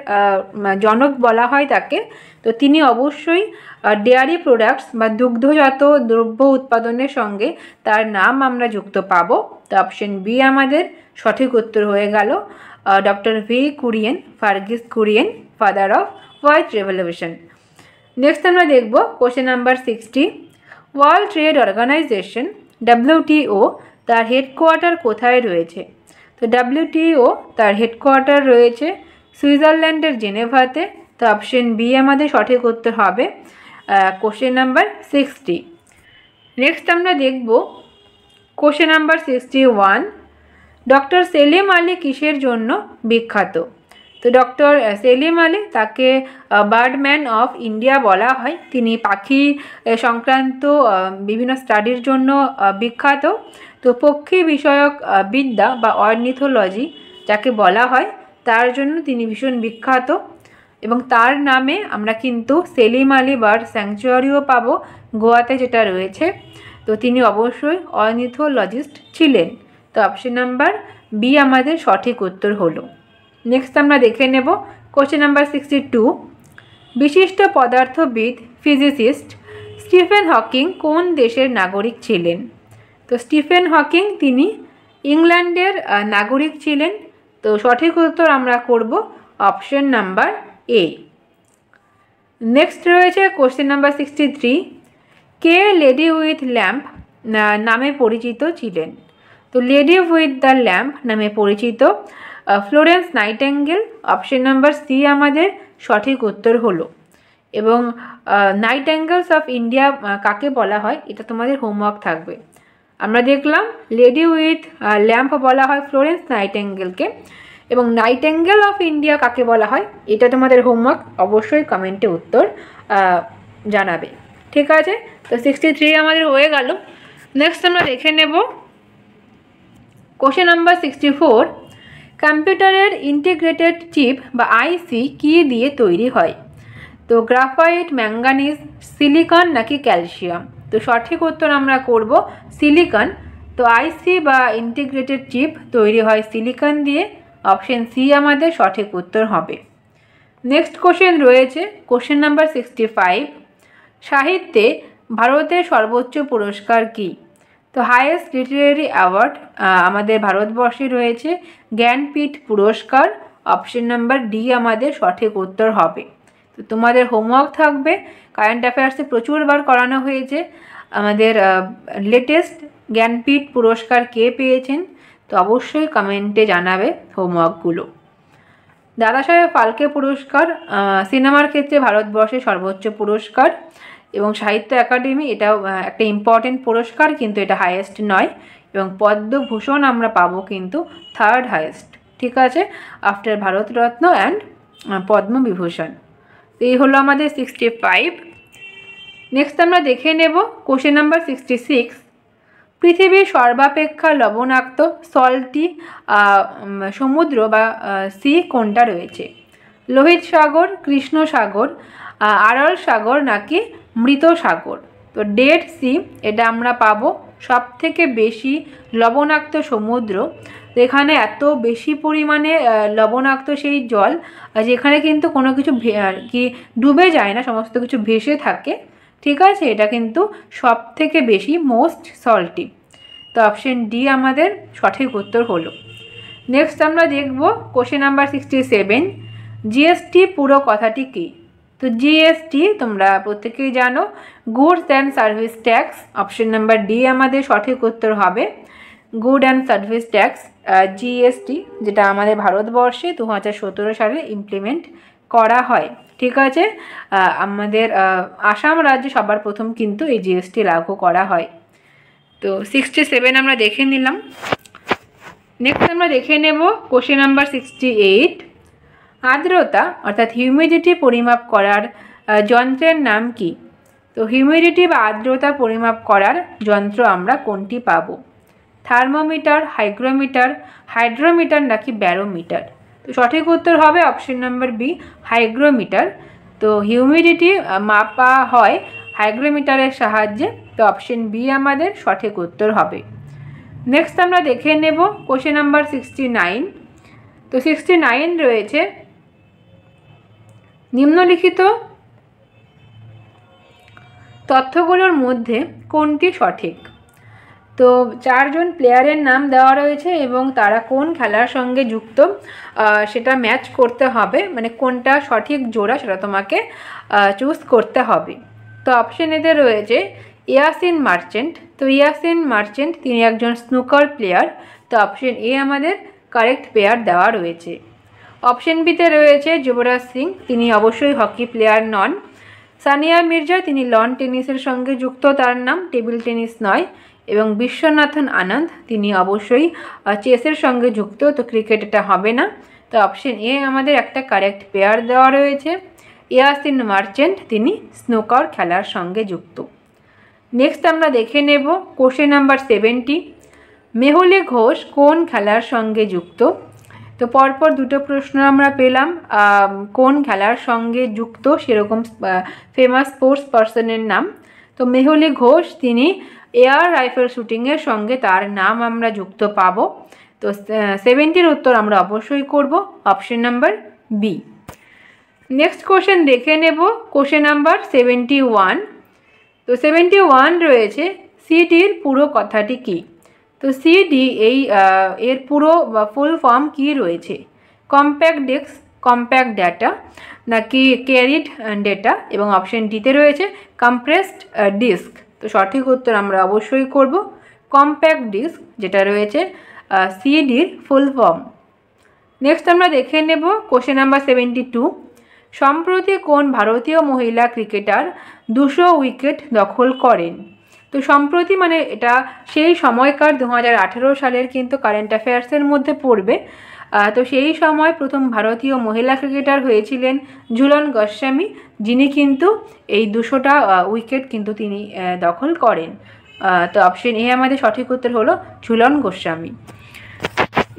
[SPEAKER 1] জনক বলা হয় তাকে। তো তিনি অবশ্যই ডেয়ারি প্রোডাক্টস বা দুগ্ধজাত দ্রব্য উৎপাদনের সঙ্গে তার নাম আমরা যুক্ত পাবো। তো অপশন বি আমাদের সঠিক উত্তর হয়ে গেল doctor V Kurien, Verghese Kurien, father of White Revolution. Next আমরা দেখব question number 60, World Trade Organisation WTO তার হেডকোয়ার্টার কোথায় রয়েছে? তো WTO তার হেডকোয়ার্টার রয়েছে সুইজারল্যান্ডের জেনেভাতে। তো অপশন বি আমাদের সঠিক উত্তর হবে কোশ্চেন নাম্বার 60। নেক্সট আমরা দেখব question number 61, doctor Salim Ali কিসের জন্য বিখ্যাত? তো ডক্টর সেলিম আলী তাকে বার্ডম্যান অফ ইন্ডিয়া বলা হয়, তিনি পাখি সংক্রান্ত বিভিন্ন স্টাডির জন্য বিখ্যাত। তো পক্ষী বিষয়ক বিদ্যা বা অর্নিথোলজি যাকে বলা হয় তার জন্য তিনি ভীষণ বিখ্যাত এবং তার নামে আমরা কিন্তু সেলিম আলী বার্ড স্যাংচুয়ারিও পাবো গোয়াতে যেটা রয়েছে। তো তিনি অবশ্যই অর্নিথোলজিস্ট ছিলেন। তো অপশন নাম্বার বি আমাদের সঠিক উত্তর হলো। নেক্সট আমরা দেখে নেব কোশ্চেন নাম্বার 62, বিশিষ্ট পদার্থবিদ ফিজিসিস্ট স্টিফেন হকিং কোন দেশের নাগরিক ছিলেন? তো স্টিফেন হকিং তিনি ইংল্যান্ডের নাগরিক ছিলেন। তো সঠিক উত্তর আমরা করব অপশন নাম্বার এ। নেক্সট রয়েছে question number 63, K lady with lamp নামে পরিচিত ছিলেন? তো লেডি উইথ দ্য ল্যাম্প নামে পরিচিত Florence Nightingale. Option number C আমাদের সঠিক উত্তর হলো। এবং নাইটেঙ্গেলস অফ ইন্ডিয়া কাকে বলা হয় এটা তোমাদের হোমওয়ার্ক থাকবে। আমরা দেখলাম লেডি উইথ ল্যাম্প বলা হয় ফ্লোরেন্স নাইটেঙ্গেলকে, এবং নাইটেঙ্গেল অফ ইন্ডিয়া কাকে বলা হয় এটা তোমাদের হোমওয়ার্ক, অবশ্যই কমেন্টে উত্তর জানাবে। ঠিক আছে, তো 63 আমাদের হয়ে গেল। নেক্সট আমরা দেখে নেব কোশ্চেন নাম্বার 64, কম্পিউটারের ইন্টিগ্রেটেড চিপ বা আইসি কী দিয়ে তৈরি হয়? তো গ্রাফাইট, ম্যাঙ্গানিজ, সিলিকন নাকি ক্যালসিয়াম? তো সঠিক উত্তর আমরা করব সিলিকন। তো আইসি বা ইন্টিগ্রেটেড চিপ তৈরি হয় সিলিকন দিয়ে। অপশন সি আমাদের সঠিক উত্তর হবে। নেক্সট কোশ্চেন রয়েছে কোশ্চেন নাম্বার 65, সাহিত্যে ভারতের সর্বোচ্চ পুরস্কার কী? তো হাইয়েস্ট লিটারেরি অ্যাওয়ার্ড আমাদের ভারতবর্ষে রয়েছে জ্ঞানপীঠ পুরস্কার। অপশন নাম্বার ডি আমাদের সঠিক উত্তর হবে। তো তোমাদের হোমওয়ার্ক থাকবে, কারেন্ট অ্যাফেয়ার্সে প্রচুরবার করানো হয়েছে, আমাদের লেটেস্ট জ্ঞানপীঠ পুরস্কার কে পেয়েছেন? তো অবশ্যই কমেন্টে জানাবে হোমওয়ার্কগুলো। দাদাসাহেব ফালকে পুরস্কার সিনেমার ক্ষেত্রে ভারতবর্ষের সর্বোচ্চ পুরস্কার, এবং সাহিত্য একাডেমি এটাও একটা ইম্পর্টেন্ট পুরস্কার, কিন্তু এটা হাইয়েস্ট নয়। এবং পদ্মভূষণ আমরা পাবো কিন্তু থার্ড হাইয়েস্ট, ঠিক আছে, আফটার ভারতরত্ন অ্যান্ড পদ্মবিভূষণ। তো এই হলো আমাদের 65। নেক্সট আমরা দেখে নেব কোশ্চেন নাম্বার 66। পৃথিবীর সর্বাপেক্ষা লবণাক্ত সল্টি সমুদ্র বা সি কোনটা রয়েছে? লোহিত সাগর, কৃষ্ণ সাগর, আরল সাগর নাকি মৃত সাগর? তো ডেড সি এটা আমরা পাবো সব থেকে বেশি লবণাক্ত সমুদ্র। এখানে এত বেশি পরিমাণে লবণাক্ত সেই জল, যেখানে কিন্তু কোনো কিছু কি ডুবে যায় না, সমস্ত কিছু ভেসে থাকে, ঠিক আছে। এটা কিন্তু সব থেকে বেশি মোস্ট সল্টি। তো অপশন ডি আমাদের সঠিক উত্তর হলো। নেক্সট আমরা দেখব কোশ্চেন নাম্বার 67। জিএসটি পুরো কথাটি কী? তো জিএসটি তোমরা প্রত্যেকেই জানো, goods and service tax. Option number D আমাদের সঠিক উত্তর হবে, good and service tax, GST, যেটা আমাদের ভারতবর্ষে 2017 সালে ইমপ্লিমেন্ট করা হয়, ঠিক আছে। আমাদের আসাম রাজ্যে সবার প্রথম কিন্তু এই জিএসটি লাগু করা হয়। তো 67 আমরা দেখে নিলাম। নেক্সট আমরা দেখে নেব কোশ্চেন নাম্বার 68। আর্দ্রতা অর্থাৎ হিউমিডিটি পরিমাপ করার যন্ত্রের নাম কি? তো হিউমিডিটি বা আর্দ্রতা পরিমাপ করার যন্ত্র আমরা কোনটি পাবো? থার্মোমিটার, হাইগ্রোমিটার, হাইড্রোমিটার নাকি ব্যারোমিটার? তো সঠিক উত্তর হবে অপশন নাম্বার বি, হাইগ্রোমিটার। তো হিউমিডিটি মাপা হয় হাইগ্রোমিটারের সাহায্যে। তো অপশন বি আমাদের সঠিক উত্তর হবে। নেক্সট আমরা দেখে নেব কোশ্চেন নাম্বার 69। তো 69 রয়েছে, নিম্নলিখিত তথ্যগুলোর মধ্যে কোনটি সঠিক? তো 4 জন প্লেয়ারের নাম দেওয়া রয়েছে এবং তারা কোন খেলার সঙ্গে যুক্ত সেটা ম্যাচ করতে হবে, মানে কোনটা সঠিক জোড়া সেটা তোমাকে চুজ করতে হবে। তো অপশন এতে রয়েছে ইয়াসিন মার্চেন্ট। তো ইয়াসিন মার্চেন্ট তিনি একজন স্নুকার প্লেয়ার। তো অপশন এ আমাদের কারেক্ট পেয়ার দেওয়া রয়েছে। অপশন বিতে রয়েছে যুবরাজ সিং, তিনি অবশ্যই হকি প্লেয়ার নন। সানিয়া মির্জা, তিনি লন টেনিসের সঙ্গে যুক্ত, তার নাম টেবিল টেনিস নয়। এবং বিশ্বনাথন আনন্দ, তিনি অবশ্যই চেসের সঙ্গে যুক্ত, তো ক্রিকেট এটা হবে না। তো অপশন এ আমাদের একটা কারেক্ট পেয়ার দেওয়া রয়েছে, ইয়াসিন মার্চেন্ট তিনি স্নুকার খেলার সঙ্গে যুক্ত। নেক্সট আমরা দেখে নেব কোশ্চেন নাম্বার 70। মেহুলি ঘোষ কোন খেলার সঙ্গে যুক্ত? তো পরপর দুটো প্রশ্ন আমরা পেলাম, কোন খেলার সঙ্গে যুক্ত সেরকম ফেমাস স্পোর্টস পার্সনের নাম। তো মেহুলি ঘোষ তিনি এয়ার রাইফেল শুটিংয়ের সঙ্গে তার নাম আমরা যুক্ত পাবো। তো 70-র উত্তর আমরা অবশ্যই করব option number B. Next question দেখে নেব কোশ্চেন নাম্বার 71। তো 71 রয়েছে, সিডির পুরো কথাটি কী? তো সিডি এর পুরো ফুল ফর্ম কি রয়েছে? কম্প্যাক্ট ডিস্ক, কম্প্যাক্ট ডেটা নাকি ক্যারিড ডেটা? এবং অপশন ডিতে রয়েছে কম্প্রেসড ডিস্ক। তো সঠিক উত্তর আমরা অবশ্যই করব কম্প্যাক্ট ডিস্ক, যেটা রয়েছে সিডির ফুল ফর্ম। নেক্সট আমরা দেখে নেব কোশ্চেন নাম্বার 72। সম্প্রতি কোন ভারতীয় মহিলা ক্রিকেটার 200 উইকেট দখল করেন? তো সম্প্রতি মানে এটা সেই সময়কার 2018 সালের কিন্তু কারেন্ট অ্যাফেয়ার্সের মধ্যে পড়বে। তো সেই সময় প্রথম ভারতীয় মহিলা ক্রিকেটার হয়েছিলেন ঝুলন গোস্বামী, যিনি কিন্তু এই 200টা উইকেট কিন্তু তিনি দখল করেন। তো অপশন এ আমাদের সঠিক উত্তর হলো ঝুলন গোস্বামী।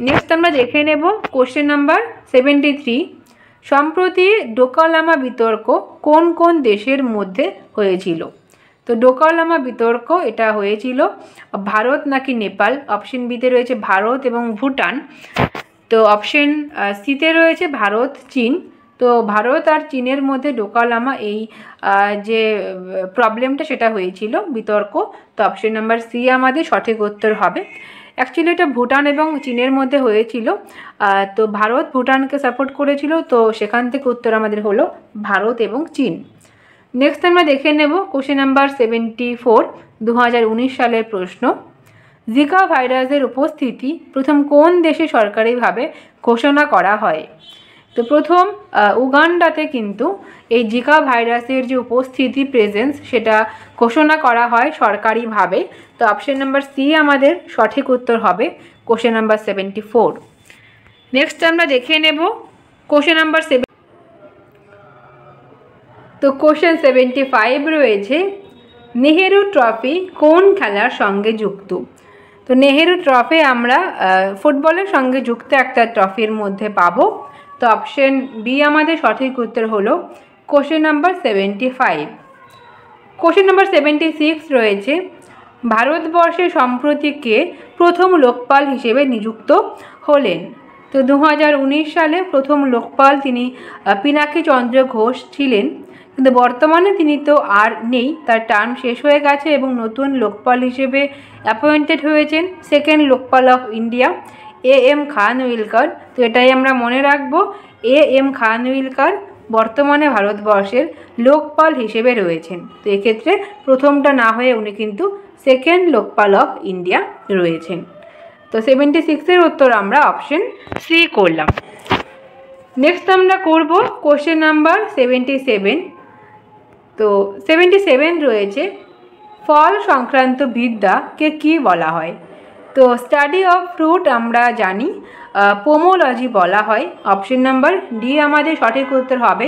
[SPEAKER 1] নেক্সট আমরা দেখে নেব কোশ্চেন নাম্বার 73। সম্প্রতি ডোকালামা বিতর্ক কোন কোন দেশের মধ্যে হয়েছিল? তো ডোকালামা বিতর্ক এটা হয়েছিল ভারত নাকি নেপাল? অপশন বিতে রয়েছে ভারত এবং ভুটান। তো অপশন সিতে রয়েছে ভারত, চীন। তো ভারত আর চীনের মধ্যে ডোকালামা এই যে প্রবলেমটা সেটা হয়েছিল বিতর্ক। তো অপশন নাম্বার সি আমাদের সঠিক উত্তর হবে। অ্যাকচুয়ালি এটা ভুটান এবং চীনের মধ্যে হয়েছিল। তো ভারত ভুটানকে সাপোর্ট করেছিল, তো সেখান থেকে উত্তর আমাদের হলো ভারত এবং চীন। নেক্সট আমরা দেখে নেব কোশ্চেন নাম্বার 74, 2019 সালের প্রশ্ন। জিকা ভাইরাসের উপস্থিতি প্রথম কোন দেশে সরকারিভাবে ঘোষণা করা হয়? তো প্রথম উগান্ডাতে কিন্তু এই জিকা ভাইরাসের যে উপস্থিতি প্রেজেন্স সেটা ঘোষণা করা হয় সরকারিভাবে। তো অপশন নাম্বার সি আমাদের সঠিক উত্তর হবে, কোশ্চেন নাম্বার 74। নেক্সট আমরা দেখে নেব কোশ্চেন নাম্বার 7। তো কোশ্চেন 75 রয়েছে, নেহেরু ট্রফি কোন খেলার সঙ্গে যুক্ত? তো নেহেরু ট্রফি আমরা ফুটবলের সঙ্গে যুক্ত একটা ট্রফির মধ্যে পাবো। তো অপশন বি আমাদের সঠিক উত্তর হলো কোশ্চেন নাম্বার 75। কোশ্চেন নাম্বার 76 রয়েছে, ভারতবর্ষে সম্প্রতি কে প্রথম লোকপাল হিসেবে নিযুক্ত হলেন? তো 2019 সালে প্রথম লোকপাল তিনি পিনাকি চন্দ্র ঘোষ ছিলেন, কিন্তু বর্তমানে তিনি তো আর নেই, তার টার্ম শেষ হয়ে গেছে এবং নতুন লোকপাল হিসেবে অ্যাপয়েন্টেড হয়েছেন second Lokpal of India AM Khanwilkar. তো এটাই আমরা মনে রাখবো, AM খানউইলকার বর্তমানে ভারতবর্ষের লোকপাল হিসেবে রয়েছেন। তো এক্ষেত্রে প্রথমটা না হয়ে উনি কিন্তু সেকেন্ড লোকপাল অফ ইন্ডিয়া রয়েছেন। তো 76-এর উত্তর আমরা অপশন সি করলাম। নেক্সট আমরা করব কোশ্চেন নাম্বার 77। তো 77 রয়েছে, ফল সংক্রান্ত বিদ্যাকে কি বলা হয়? তো স্টাডি অফ ফ্রুট আমরা জানি পোমোলজি বলা হয়। অপশন নাম্বার ডি আমাদের সঠিক উত্তর হবে,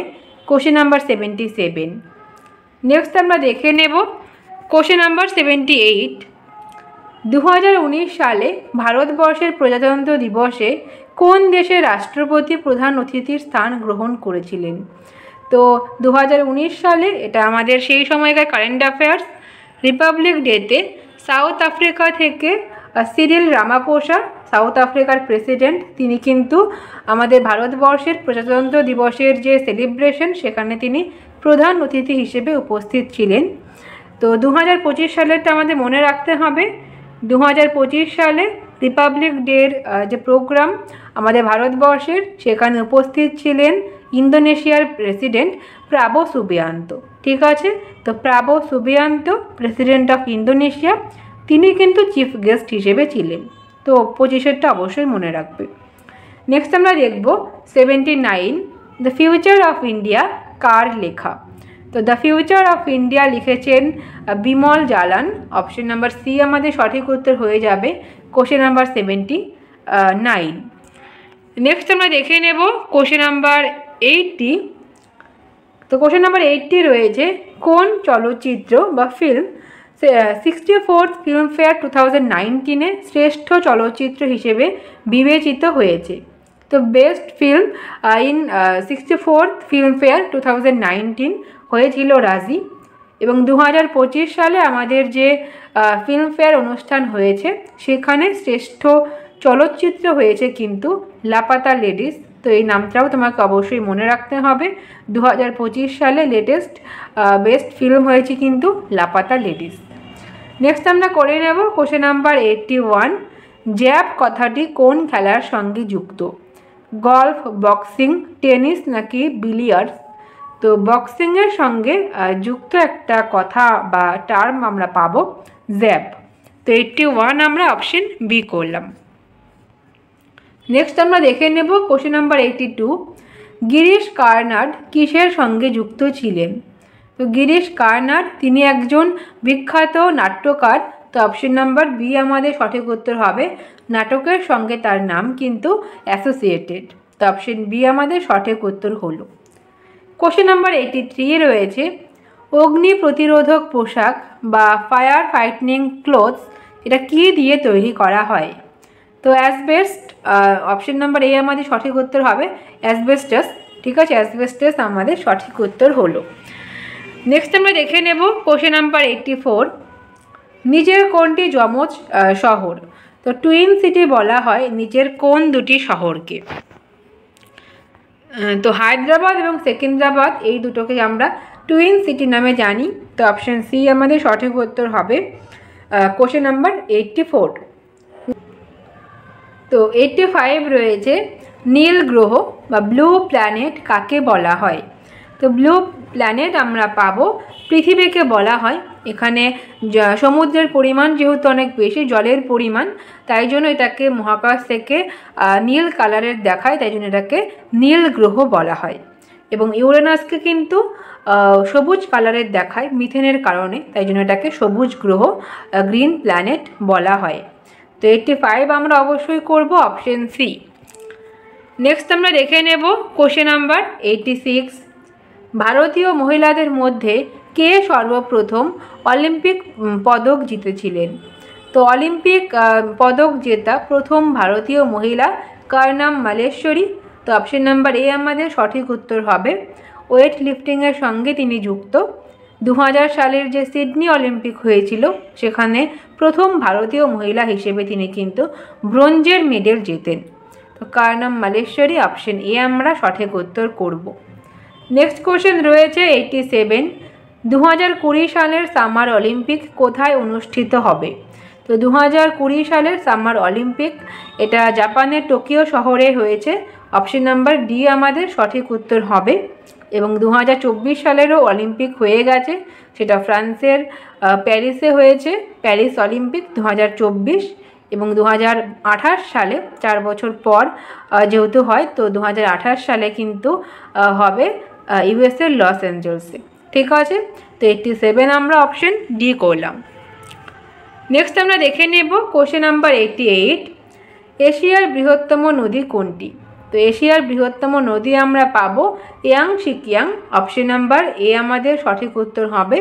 [SPEAKER 1] কোশ্চেন নাম্বার 77। নেক্সট আমরা দেখে নেব কোশ্চেন নাম্বার 78। 2019 সালে ভারতবর্ষের প্রজাতন্ত্র দিবসে কোন দেশের রাষ্ট্রপতি প্রধান অতিথির স্থান গ্রহণ করেছিলেন? তো 2019 সালে এটা আমাদের সেই সময়কার কারেন্ট অ্যাফেয়ার্স। রিপাবলিক ডেতে সাউথ আফ্রিকা থেকে সিরিল রামাফোসা, সাউথ আফ্রিকার প্রেসিডেন্ট, তিনি কিন্তু আমাদের ভারতবর্ষের প্রজাতন্ত্র দিবসের যে সেলিব্রেশন সেখানে তিনি প্রধান অতিথি হিসেবে উপস্থিত ছিলেন। তো 2025 সালেরটা আমাদের মনে রাখতে হবে। 2025 সালে রিপাবলিক ডের যে প্রোগ্রাম আমাদের ভারতবর্ষের, সেখানে উপস্থিত ছিলেন ইন্দোনেশিয়ার প্রেসিডেন্ট প্রাবো সুবিয়ান্তো। ঠিক আছে, তো প্রাবো সুবিয়ান্তো প্রেসিডেন্ট অফ ইন্দোনেশিয়া, তিনি কিন্তু চিফ গেস্ট হিসেবে ছিলেন। তো 25-এরটা অবশ্যই মনে রাখবে। নেক্সট আমরা দেখব 79, দ্য ফিউচার অফ ইন্ডিয়া কার লেখা? তো দ্য ফিউচার অফ ইন্ডিয়া লিখেছেন Bimal Jalan. Option number C আমাদের সঠিক উত্তর হয়ে যাবে, কোশ্চেন নাম্বার 79। নেক্সট আমরা দেখে নেব কোশ্চেন নাম্বার 80। তো কোশ্চেন নাম্বার 80 রয়েছে, কোন চলচ্চিত্র বা ফিল্ম 64th ফিল্মফেয়ার 2019-এ শ্রেষ্ঠ চলচ্চিত্র হিসেবে বিবেচিত হয়েছে? তো best film in 64th Filmfare 2019 হয়েছিল রাজি। এবং 2025 সালে আমাদের যে ফিল্মফেয়ার অনুষ্ঠান হয়েছে সেখানে শ্রেষ্ঠ চলচ্চিত্র হয়েছে কিন্তু লাপাতা লেডিস। তো এই নামটাও তোমাকে অবশ্যই মনে রাখতে হবে। 2025 সালে লেটেস্ট বেস্ট ফিল্ম হয়েছে কিন্তু লাপাতা লেডিস। নেক্সট আমরা করে নেব কোশ্চেন নাম্বার 81, জ্যাব কথাটি কোন খেলার সঙ্গে যুক্ত? গল্ফ, বক্সিং, টেনিস নাকি বিলিয়ার্ডস? তো বক্সিংয়ের সঙ্গে যুক্ত একটা কথা বা টার্ম আমরা পাবো জ্যাব। তো 81 আমরা অপশন বি করলাম। নেক্সট আমরা দেখে নেব কোশ্চেন নাম্বার 82, গিরিশ কার্নাড কিসের সঙ্গে যুক্ত ছিলেন? তো গিরিশ কার্নাড তিনি একজন বিখ্যাত নাট্যকার। তো অপশন নাম্বার বি আমাদের সঠিক উত্তর হবে, নাটকের সঙ্গে তার নাম কিন্তু অ্যাসোসিয়েটেড। তো অপশন বি আমাদের সঠিক উত্তর হলো। কোশ্চেন নাম্বার 83 রয়েছে, অগ্নি প্রতিরোধক পোশাক বা ফায়ার ফাইটিং ক্লোথস এটা কি দিয়ে তৈরি করা হয়? তো অ্যাসবেস্ট, অপশন নাম্বার এ আমাদের সঠিক উত্তর হবে অ্যাসবেস্টাস। ঠিক আছে, অ্যাসবেস্টাস আমাদের সঠিক উত্তর হলো। নেক্সট আমরা দেখে নেব কোশ্চেন নাম্বার 84, নিচের কোনটি যমজ শহর? তো টুইন সিটি বলা হয় নিচের কোন দুটি শহরকে? তো হায়দ্রাবাদ এবং সেকেন্দ্রাবাদ এই দুটোকে আমরা টুইন সিটি নামে জানি। তো অপশন সি আমাদের সঠিক উত্তর হবে, কোশ্চেন নাম্বার 84। তো 85 রয়েছে, নীল গ্রহ বা ব্লু প্ল্যানেট কাকে বলা হয়? তো ব্লু প্ল্যানেট আমরা পাবো পৃথিবীকে বলা হয়। এখানে সমুদ্রের পরিমাণ যেহেতু অনেক বেশি, জলের পরিমাণ, তাই জন্য এটাকে মহাকাশ থেকে নীল কালারের দেখায়, তাই জন্য এটাকে নীল গ্রহ বলা হয়। এবং ইউরেনাসকে কিন্তু সবুজ কালারের দেখায় মিথেনের কারণে, তাই জন্য এটাকে সবুজ গ্রহ, গ্রিন প্ল্যানেট বলা হয়। তো 85 আমরা অবশ্যই করব অপশন সি। নেক্সট আমরা দেখে নেব কোশ্চেন নাম্বার 86। ভারতীয় মহিলাদের মধ্যে কে সর্বপ্রথম অলিম্পিক পদক জিতেছিলেন? তো অলিম্পিক পদক জেতা প্রথম ভারতীয় মহিলা কার নাম? মালেশ্বরী। তো অপশন নাম্বার এ আমাদের সঠিক উত্তর হবে। ওয়েট লিফটিংয়ের সঙ্গে তিনি যুক্ত। 2000 সালের যে সিডনি অলিম্পিক হয়েছিল সেখানে প্রথম ভারতীয় মহিলা হিসেবে তিনি কিন্তু ব্রোঞ্জের মেডেল জেতেন। তো কার নাম? মালেশ্বরী। অপশন এ আমরা সঠিক উত্তর করব। নেক্সট কোশ্চেন রয়েছে 87। 2020 সালের সামার অলিম্পিক কোথায় অনুষ্ঠিত হবে? তো 2020 সালের সামার অলিম্পিক এটা জাপানের টোকিও শহরে হয়েছে। অপশন নাম্বার ডি আমাদের সঠিক উত্তর হবে। এবং 2024 সালেরও অলিম্পিক হয়ে গেছে, সেটা ফ্রান্সের প্যারিসে হয়েছে, প্যারিস অলিম্পিক 2024। এবং 2028 সালে 4 বছর পর যেহেতু হয়, তো 2028 সালে কিন্তু হবে ইউএসের লস অ্যাঞ্জেলসে। ঠিক আছে, তো 87 আমরা অপশন ডি করলাম। নেক্সট আমরা দেখে নেব কোশ্চেন নাম্বার 88। এশিয়ার বৃহত্তম নদী কোনটি? তো এশিয়ার বৃহত্তম নদী আমরা পাবো ইয়াংশিকিয়াং। অপশন নাম্বার এ আমাদের সঠিক উত্তর হবে।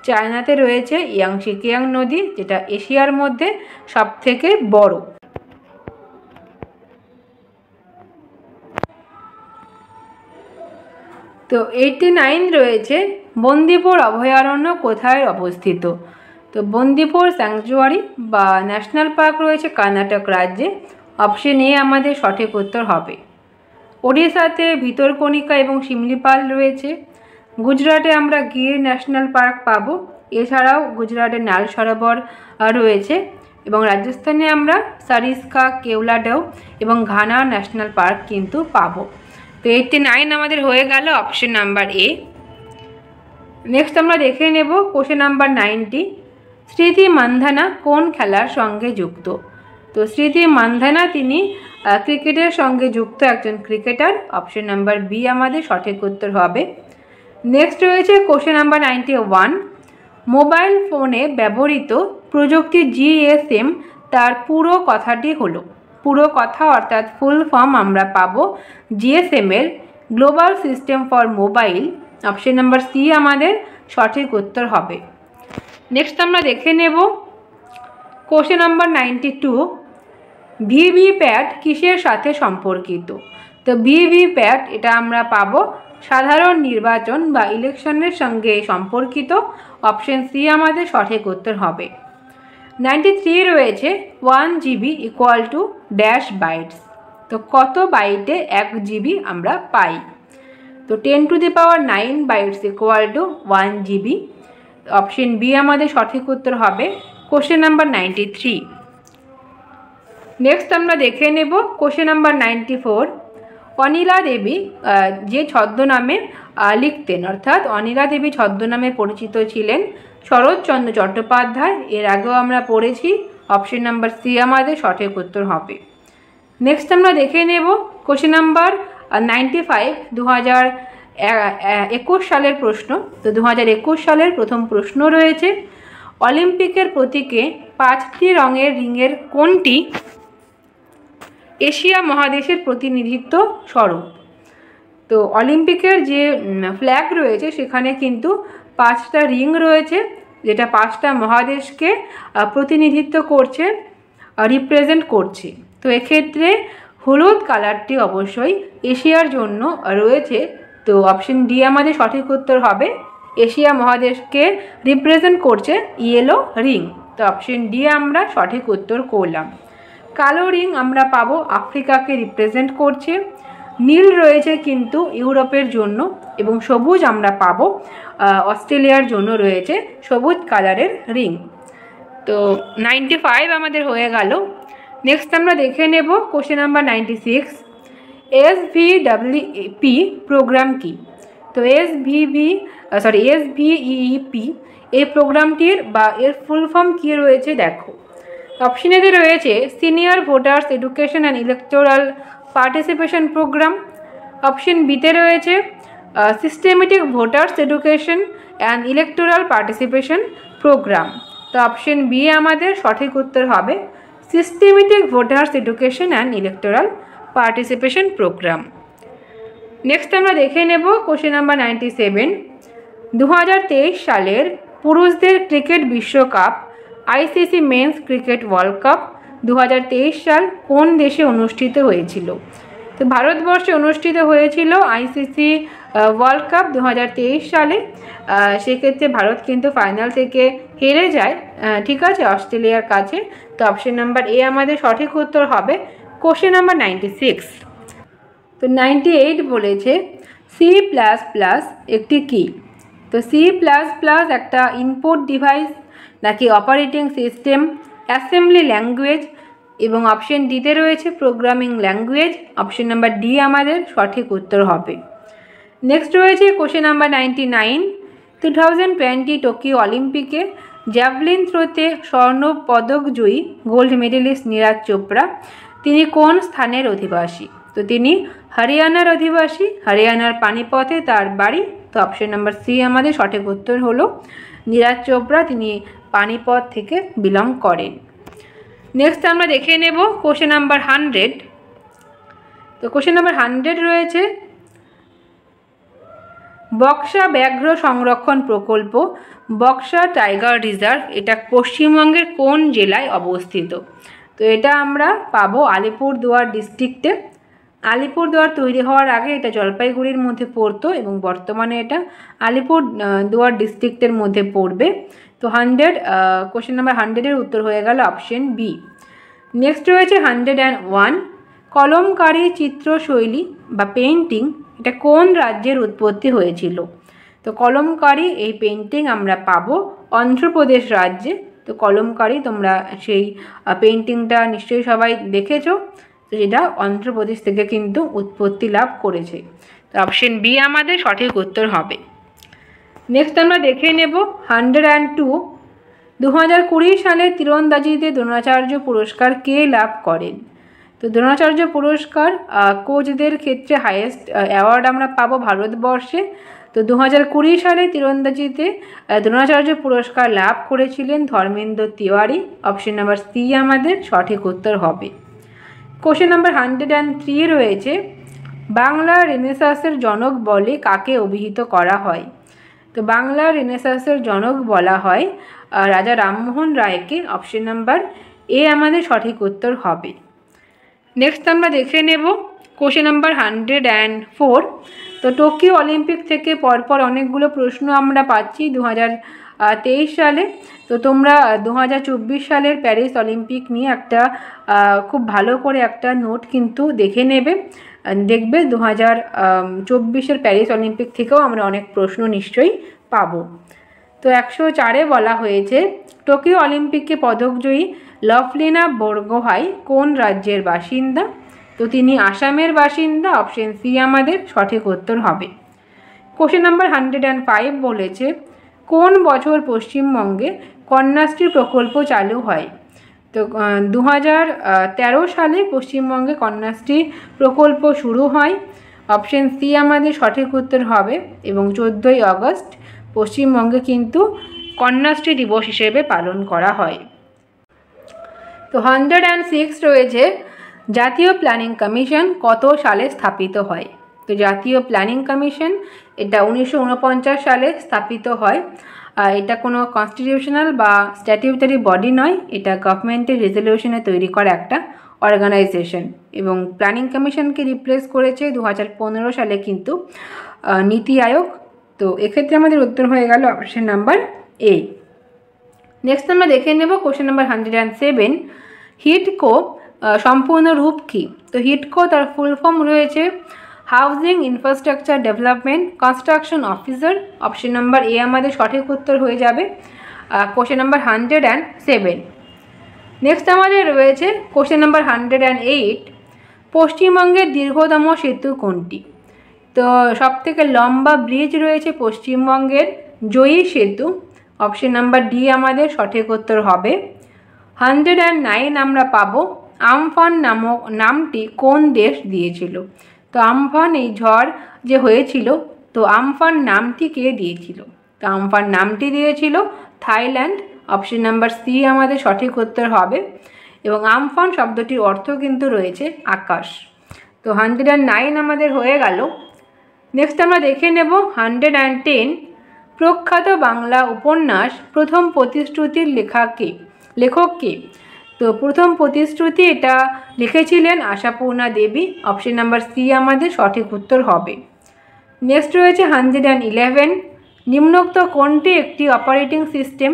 [SPEAKER 1] চায়নাতে রয়েছে ইয়াংশিকিয়াং নদী, যেটা এশিয়ার মধ্যে সবথেকে বড়। তো 89 রয়েছে বন্দিপুর অভয়ারণ্য কোথায় অবস্থিত? তো বন্দিপুর স্যাংচুয়ারি বা ন্যাশনাল পার্ক রয়েছে কর্ণাটক রাজ্যে। অপশন এ আমাদের সঠিক উত্তর হবে। ওড়িশাতে ভিতরকণিকা এবং শিমলিপাল রয়েছে। গুজরাটে আমরা গির ন্যাশনাল পার্ক পাবো। এছাড়াও গুজরাটে নাল সরোবর রয়েছে। এবং রাজস্থানে আমরা সারিস্কা, কেওলাডাউ এবং ঘানা ন্যাশনাল পার্ক কিন্তু পাবো। তো 89 আমাদের হয়ে গেল অপশন নাম্বার এ। নেক্সট আমরা দেখে নেব কোশ্চেন নাম্বার 90। স্মৃতি মান্ধানা কোন খেলার সঙ্গে যুক্ত? তো স্মৃতি মান্ধানা তিনি ক্রিকেটের সঙ্গে যুক্ত একজন ক্রিকেটার। অপশন নাম্বার বি আমাদের সঠিক উত্তর হবে। নেক্সট রয়েছে কোশ্চেন নাম্বার 91। মোবাইল ফোনে ব্যবহৃত প্রযুক্তি জিএসএম তার পুরো কথাটি হলো। পুরো কথা অর্থাৎ ফুল ফর্ম আমরা পাবো জিএসএমের global system for mobile. Option number C আমাদের সঠিক উত্তর হবে। নেক্সট আমরা দেখে নেব কোশ্চেন নাম্বার 92। ভিভিপ্যাট কিসের সাথে সম্পর্কিত? তো ভিভিপ্যাট এটা আমরা পাবো সাধারণ নির্বাচন বা ইলেকশনের সঙ্গে সম্পর্কিত। অপশন সি আমাদের সঠিক উত্তর হবে। 93 রয়েছে 1 GB equal to dash bytes. তো কত বাইটে 1 জিবি আমরা পাই? তো 10⁹ bytes equal to 1 GB. Option B আমাদের সঠিক উত্তর হবে। Question number 93। নেক্সট আমরা দেখে নেব কোশ্চেন নাম্বার 94। অনিলা দেবী যে ছদ্মনামে লিখতেন, অর্থাৎ অনিলা দেবী ছদ্মনামে পরিচিত ছিলেন শরৎচন্দ্র চট্টোপাধ্যায়। এর আগেও আমরা পড়েছি। অপশন নাম্বার সি আমাদের সঠিক উত্তর হবে। নেক্সট আমরা দেখে নেব কোশ্চেন নাম্বার 95। 2021 সালের প্রশ্ন। তো 2021 সালের প্রথম প্রশ্ন রয়েছে অলিম্পিকের প্রতীকে 5টি রঙের রিংয়ের কোনটি এশিয়া মহাদেশের প্রতিনিধিত্ব স্বরূপ? তো অলিম্পিকের যে ফ্ল্যাগ রয়েছে সেখানে কিন্তু 5টা রিং রয়েছে, যেটা 5টা মহাদেশকে প্রতিনিধিত্ব করছে, রিপ্রেজেন্ট করছে। তো এক্ষেত্রে হলুদ কালারটি অবশ্যই এশিয়ার জন্য রয়েছে। তো অপশন ডি আমাদের সঠিক উত্তর হবে। এশিয়া মহাদেশকে রিপ্রেজেন্ট করছে ইয়েলো রিং। তো অপশন ডি আমরা সঠিক উত্তর করলাম। কালো রিং আমরা পাবো আফ্রিকাকে রিপ্রেজেন্ট করছে। নীল রয়েছে কিন্তু ইউরোপের জন্য, এবং সবুজ আমরা পাবো অস্ট্রেলিয়ার জন্য রয়েছে সবুজ কালারের রিং। তো 95 আমাদের হয়ে গেল। নেক্সট আমরা দেখে নেব কোশ্চেন নাম্বার 96। SVWP প্রোগ্রাম কি? তো SVWP SVEEP এই প্রোগ্রামটির বা এর ফুল ফর্ম কী রয়েছে দেখো। অপশন এতে রয়েছে Senior Voters Education and Electoral Participation Programme. Option বিতে রয়েছে Systematic Voters Education and Electoral Participation Programme. তো অপশন বি আমাদের সঠিক উত্তর হবে Systematic Voters Education and Electoral Participation Programme. Next আমরা দেখে নেব কোশ্চেন নাম্বার 97। 2023 সালের পুরুষদের ক্রিকেট বিশ্বকাপ ICC Men's Cricket World Cup 2023 সাল কোন দেশে অনুষ্ঠিত হয়েছিল? তো ভারতবর্ষে অনুষ্ঠিত হয়েছিল ICC ওয়ার্ল্ড কাপ 2023 সালে। সেক্ষেত্রে ভারত কিন্তু ফাইনাল থেকে হেরে যায়, ঠিক আছে, অস্ট্রেলিয়ার কাছে। তো অপশন নাম্বার এ আমাদের সঠিক উত্তর হবে কোশ্চেন নাম্বার 96। তো 98 বলেছে C++ একটি কী? তো C++ একটা ইনপুট ডিভাইস নাকি অপারেটিং সিস্টেম, অ্যাসেম্বলি ল্যাঙ্গুয়েজ, এবং অপশন ডিতে রয়েছে programming language. Option number D আমাদের সঠিক উত্তর হবে। নেক্সট রয়েছে কোশ্চেন নাম্বার 99। 2020 টোকিও অলিম্পিকে জ্যাভলিন থ্রোতে স্বর্ণ পদক জয়ী গোল্ড মেডেলিস্ট নীরাজ চোপড়া তিনি কোন স্থানের অধিবাসী? তো তিনি হরিয়ানার অধিবাসী, হরিয়ানার পানিপথে তার বাড়ি। তো অপশন নাম্বার সি আমাদের সঠিক উত্তর হলো নীরাজ চোপড়া তিনি পানিপথ থেকে বিলং করেন। নেক্সট আমরা দেখে নেব কোশ্চেন নাম্বার 100। তো কোশ্চেন নাম্বার 100 রয়েছে বক্সা ব্যাঘ্র সংরক্ষণ প্রকল্প বক্সা টাইগার রিজার্ভ এটা পশ্চিমবঙ্গের কোন জেলায় অবস্থিত? তো এটা আমরা পাবো আলিপুরদুয়ার ডিস্ট্রিক্টে। আলিপুরদুয়ার তৈরি হওয়ার আগে এটা জলপাইগুড়ির মধ্যে পড়তো এবং বর্তমানে এটা আলিপুরদুয়ার ডিস্ট্রিক্টের মধ্যে পড়বে। তো কোশ্চেন নাম্বার 100-এর উত্তর হয়ে গেল অপশন বি। নেক্সট রয়েছে 101 কলমকারী চিত্রশৈলী বা পেইন্টিং এটা কোন রাজ্যের উৎপত্তি হয়েছিল? তো কলমকারী এই পেইন্টিং আমরা পাবো অন্ধ্রপ্রদেশ রাজ্যে। তো কলমকারী তোমরা সেই পেইন্টিংটা নিশ্চয়ই সবাই দেখেছো, তো যেটা অন্ধ্রপ্রদেশ থেকে কিন্তু উৎপত্তি লাভ করেছে। তো অপশন বি আমাদের সঠিক উত্তর হবে। নেক্সট আমরা দেখে নেব 102 2020 সালে তীরন্দাজিতে দ্রোণাচার্য পুরস্কার কে লাভ করেন? তো দ্রোণাচার্য পুরস্কার কোচদের ক্ষেত্রে হাইয়েস্ট অ্যাওয়ার্ড আমরা পাবো ভারতবর্ষে। তো 2020 সালে তীরন্দাজিতে দ্রোণাচার্য পুরস্কার লাভ করেছিলেন Dharmendra Tiwari. Option number C আমাদের সঠিক উত্তর হবে। কোশ্চেন নাম্বার 103 রয়েছে বাংলা রেনেসাঁসের জনক বলে কাকে অভিহিত করা হয়? তো বাংলা রেনেসাঁসের জনক বলা হয় রাজা রামমোহন রায়কে। অপশন নাম্বার এ আমাদের সঠিক উত্তর হবে। নেক্সট আমরা দেখে নেব কোশ্চেন নাম্বার 104। তো টোকিও অলিম্পিক থেকে পরপর অনেকগুলো প্রশ্ন আমরা পাচ্ছি 2023 সালে। তো তোমরা 2024 সালের প্যারিস অলিম্পিক নিয়ে একটা খুব ভালো করে একটা নোট কিন্তু দেখে নেবে। দেখবে 2024-এর প্যারিস অলিম্পিক থেকেও আমরা অনেক প্রশ্ন নিশ্চয়ই পাবো। তো 104-এ বলা হয়েছে টোকিও অলিম্পিকে পদকজয়ী লভলিনা বরগোহাই কোন রাজ্যের বাসিন্দা? তো তিনি আসামের বাসিন্দা। অপশন সি আমাদের সঠিক উত্তর হবে। কোশ্চেন নাম্বার 105 বলেছে কোন বছর পশ্চিমবঙ্গে কন্যাশ্রী প্রকল্প চালু হয়? তো 2013 সালে পশ্চিমবঙ্গে কন্যাশ্রী প্রকল্প শুরু হয়। অপশন সি আমাদের সঠিক উত্তর হবে এবং 14ই আগস্ট পশ্চিমবঙ্গে কিন্তু কন্যাশ্রী দিবস হিসেবে পালন করা হয়। তো 106 রয়েছে জাতীয় প্ল্যানিং কমিশন কত সালে স্থাপিত হয়? তো জাতীয় প্ল্যানিং কমিশন এটা 1949 সালে স্থাপিত হয়। এটা কোনো কনস্টিটিউশনাল বা স্ট্যাটিউটারি বডি নয়, এটা গভর্নমেন্টের রেজলিউশনে তৈরি করা একটা অর্গানাইজেশন এবং প্ল্যানিং কমিশনকে রিপ্লেস করেছে 2015 সালে কিন্তু নীতি আয়োগ। তো এক্ষেত্রে আমাদের উত্তর হয়ে গেল অপশন নাম্বার এ। নেক্সট আমরা দেখে নেব কোশ্চেন নাম্বার 107 হিডকো সম্পূর্ণ রূপ কী? তো হিডকো তার ফুল ফর্ম রয়েছে housing infrastructure development construction officer. Option number A আমাদের সঠিক উত্তর হয়ে যাবে কোশ্চেন নাম্বার 107। নেক্সট আমাদের রয়েছে কোশ্চেন নাম্বার 108 পশ্চিমবঙ্গের দীর্ঘতম সেতু কোনটি? তো সবথেকে লম্বা ব্রিজ রয়েছে পশ্চিমবঙ্গের জয়ী সেতু, অপশন নাম্বার ডি আমাদের সঠিক উত্তর হবে। 109 আমরা পাবো আমফান নামক নামটি কোন দেশ দিয়েছিল। তো আমফান এই ঝড় যে হয়েছিল, তো আমফান নামটি কে দিয়েছিল? তো আমফান নামটি দিয়েছিল থাইল্যান্ড, অপশন নাম্বার সি আমাদের সঠিক উত্তর হবে। এবং আমফান শব্দটির অর্থ কিন্তু রয়েছে আকাশ। তো 109 আমাদের হয়ে গেল। নেক্সট আমরা দেখে নেব 110, প্রখ্যাত বাংলা উপন্যাস প্রথম প্রতিশ্রুতির লেখক কে? তো প্রথম প্রতিশ্রুতি এটা লিখেছিলেন আশাপূর্ণা দেবী, অপশন নাম্বার সি আমাদের সঠিক উত্তর হবে। নেক্সট রয়েছে 111, নিম্নোক্ত কোনটি একটি অপারেটিং সিস্টেম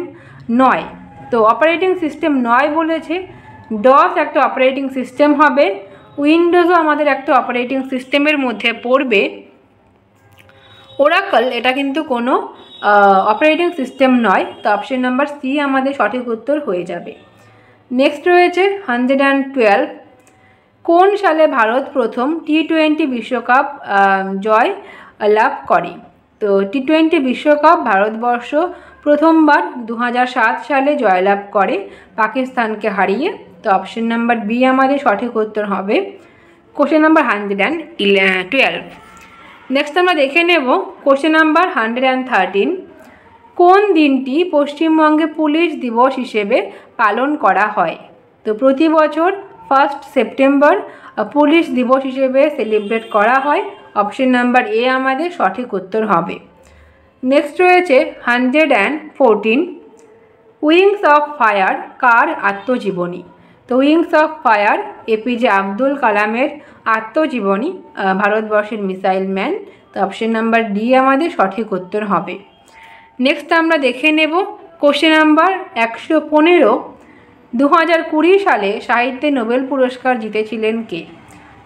[SPEAKER 1] নয়? তো অপারেটিং সিস্টেম নয় বলেছে, ডস একটা অপারেটিং সিস্টেম হবে, উইন্ডোজও আমাদের একটা অপারেটিং সিস্টেমের মধ্যে পড়বে, ওরাকল এটা কিন্তু কোনো অপারেটিং সিস্টেম নয়। তো অপশন নাম্বার সি আমাদের সঠিক উত্তর হয়ে যাবে। নেক্সট রয়েছে 112, কোন সালে ভারত প্রথম টি20 বিশ্বকাপ জয় লাভ করে? তো টি20 বিশ্বকাপ ভারতবর্ষ প্রথমবার 2007 সালে জয়লাভ করে পাকিস্তানকে হারিয়ে। তো অপশন নাম্বার বি আমাদের সঠিক উত্তর হবে। Question number 112। নেক্সট আমরা দেখে নেব কোশ্চেন নাম্বার 113, কোন দিনটি পশ্চিমবঙ্গে পুলিশ দিবস হিসেবে পালন করা হয়? তো প্রতি বছর 1 সেপ্টেম্বর পুলিশ দিবস হিসেবে সেলিব্রেট করা হয়, অপশন নাম্বার এ আমাদের সঠিক উত্তর হবে। নেক্সট রয়েছে 114, উইংস অফ ফায়ার কার আত্মজীবনী? তো wings of fire APJ Abdul কালামের আত্মজীবনী, ভারতবর্ষের মিসাইল ম্যান। তো অপশন নাম্বার ডি আমাদের সঠিক উত্তর হবে। নেক্সট আমরা দেখে নেব কোশ্চেন নাম্বার 115, 2020 সালে সাহিত্যে নোবেল পুরস্কার জিতেছিলেন কে?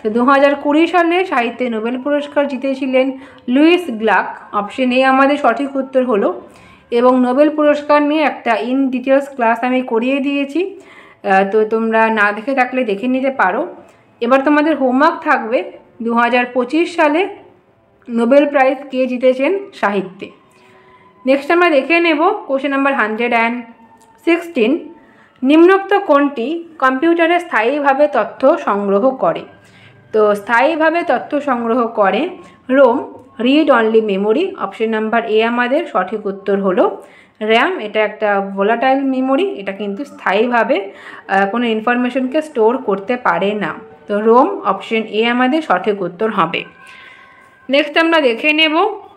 [SPEAKER 1] তো 2020 সালে সাহিত্যে নোবেল পুরস্কার জিতেছিলেন লুইস গ্লাক, অপশন এ আমাদের সঠিক উত্তর হলো। এবং নোবেল পুরস্কার নিয়ে একটা ইন ডিটেলস ক্লাস আমি করিয়ে দিয়েছি, তো তোমরা না দেখে থাকলে দেখে নিতে পারো। এবার তোমাদের হোমওয়ার্ক থাকবে 2025 সালে নোবেল প্রাইজ কে জিতেছেন সাহিত্যে। নেক্সট আমরা দেখে নেব কোশ্চেন নাম্বার 116, নিম্নোক্ত কোনটি কম্পিউটারে স্থায়ীভাবে তথ্য সংগ্রহ করে? তো স্থায়ীভাবে তথ্য সংগ্রহ করে ROM, read only memory, option number A আমাদের সঠিক উত্তর হলো। র্যাম এটা একটা ভোলাটাইল মেমোরি, এটা কিন্তু স্থায়ীভাবে কোনো ইনফরমেশনকে স্টোর করতে পারে না। তো রোম অপশন এ আমাদের সঠিক উত্তর হবে। নেক্সট আমরা দেখে নেব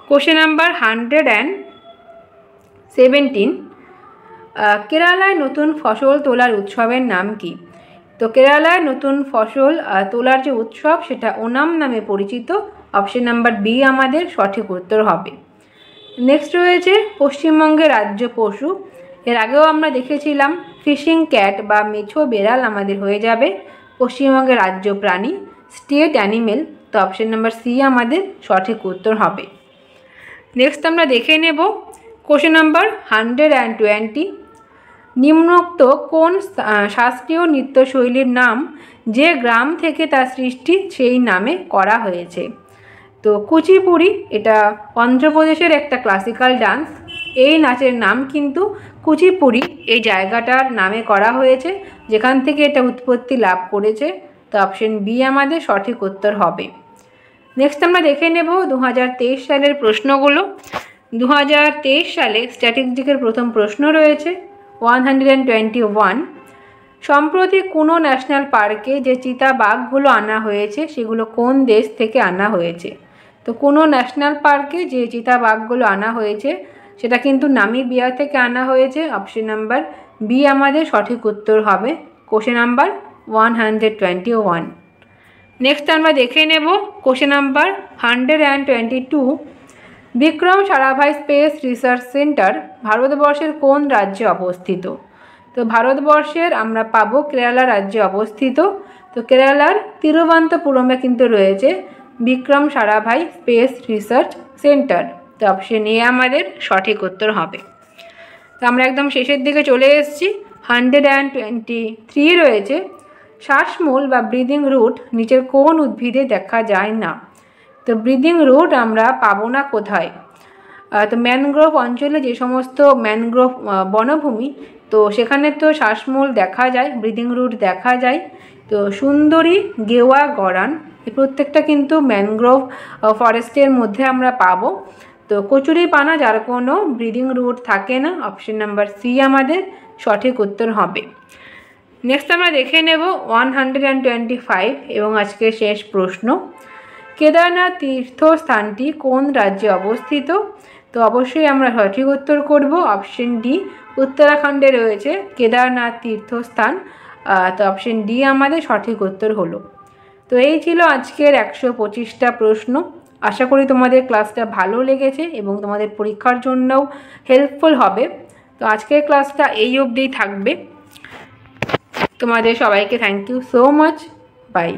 [SPEAKER 1] কোশ্চেন নাম্বার 117, কেরালায় নতুন ফসল তোলার উৎসবের নাম কি? তো কেরালায় নতুন ফসল তোলার যে উৎসব সেটা ওনাম নামে পরিচিত, অপশন নাম্বার বি আমাদের সঠিক উত্তর হবে। নেক্সট রয়েছে পশ্চিমবঙ্গের রাজ্য পশু, এর আগেও আমরা দেখেছিলাম ফিশিং ক্যাট বা মেছো বেড়াল আমাদের হয়ে যাবে পশ্চিমবঙ্গের রাজ্য প্রাণী, স্টেট অ্যানিমেল। তো অপশন নাম্বার সি আমাদের সঠিক উত্তর হবে। নেক্সট আমরা দেখে নেব কোশ্চেন নাম্বার 120, নিম্নোক্ত কোন শাস্ত্রীয় নৃত্যশৈলীর নাম যে গ্রাম থেকে তার সৃষ্টি সেই নামে করা হয়েছে? তো কুচিপুড়ি এটা অন্ধ্রপ্রদেশের একটা ক্লাসিক্যাল ডান্স, এই নাচের নাম কিন্তু কুচিপুড়ি এই জায়গাটার নামে করা হয়েছে, যেখান থেকে এটা উৎপত্তি লাভ করেছে। তো অপশন বি আমাদের সঠিক উত্তর হবে। নেক্সট আমরা দেখে নেব 2023 সালের প্রশ্নগুলো। 2023 সালে স্ট্যাটিস্টিকের প্রথম প্রশ্ন রয়েছে 121, সম্প্রতি কোনো ন্যাশনাল পার্কে যে চিতাবাঘগুলো আনা হয়েছে সেগুলো কোন দেশ থেকে আনা হয়েছে? তো কোনো ন্যাশনাল পার্কে যে চিতাবাঘগুলো আনা হয়েছে সেটা কিন্তু নামিবিয়া থেকে আনা হয়েছে, অপশন নাম্বার বি আমাদের সঠিক উত্তর হবে। Question number 121। নেক্সট আমরা দেখে নেব question number 122, Vikram Sarabhai space research centre ভারতবর্ষের কোন রাজ্যে অবস্থিত? তো ভারতবর্ষের আমরা পাবো কেরালা রাজ্যে অবস্থিত। তো কেরালার তিরুবনন্তপুরমে কিন্তু রয়েছে Vikram Sarabhai space research centre. তো অপশন এ আমাদের সঠিক উত্তর হবে। তো আমরা একদম শেষের দিকে চলে এসেছি। 123 রয়েছে শ্বাসমূল বা ব্রিদিং রুট নিচের কোন উদ্ভিদে দেখা যায় না? তো ব্রিদিং রুট আমরা পাবো না কোথায়? তো ম্যানগ্রোভ অঞ্চলে যে সমস্ত ম্যানগ্রোভ বনভূমি, তো সেখানে তো শ্বাসমূল দেখা যায়, ব্রিদিং রুট দেখা যায়। তো সুন্দরী, গেওয়া, গরান এই প্রত্যেকটা কিন্তু ম্যানগ্রোভ ফরেস্টের মধ্যে আমরা পাবো। তো কচুরিপানা, যার কোনো ব্রিদিং রুট থাকে না, অপশন নাম্বার সি আমাদের সঠিক উত্তর হবে। নেক্সট আমরা দেখে নেব 125 এবং আজকের শেষ প্রশ্ন। কেদারনাথ তীর্থস্থানটি কোন রাজ্যে অবস্থিত? তো অবশ্যই আমরা সঠিক উত্তর করব অপশন ডি, উত্তরাখণ্ডে রয়েছে কেদারনাথ তীর্থস্থান। তো অপশন ডি আমাদের সঠিক উত্তর হলো। তো এই ছিল আজকের 125টা প্রশ্ন। আশা করি তোমাদের ক্লাসটা ভালো লেগেছে এবং তোমাদের পরীক্ষার জন্যও হেল্পফুল হবে। তো আজকের ক্লাসটা এই অবধিই থাকবে। তোমাদের সবাইকে thank you so much. By.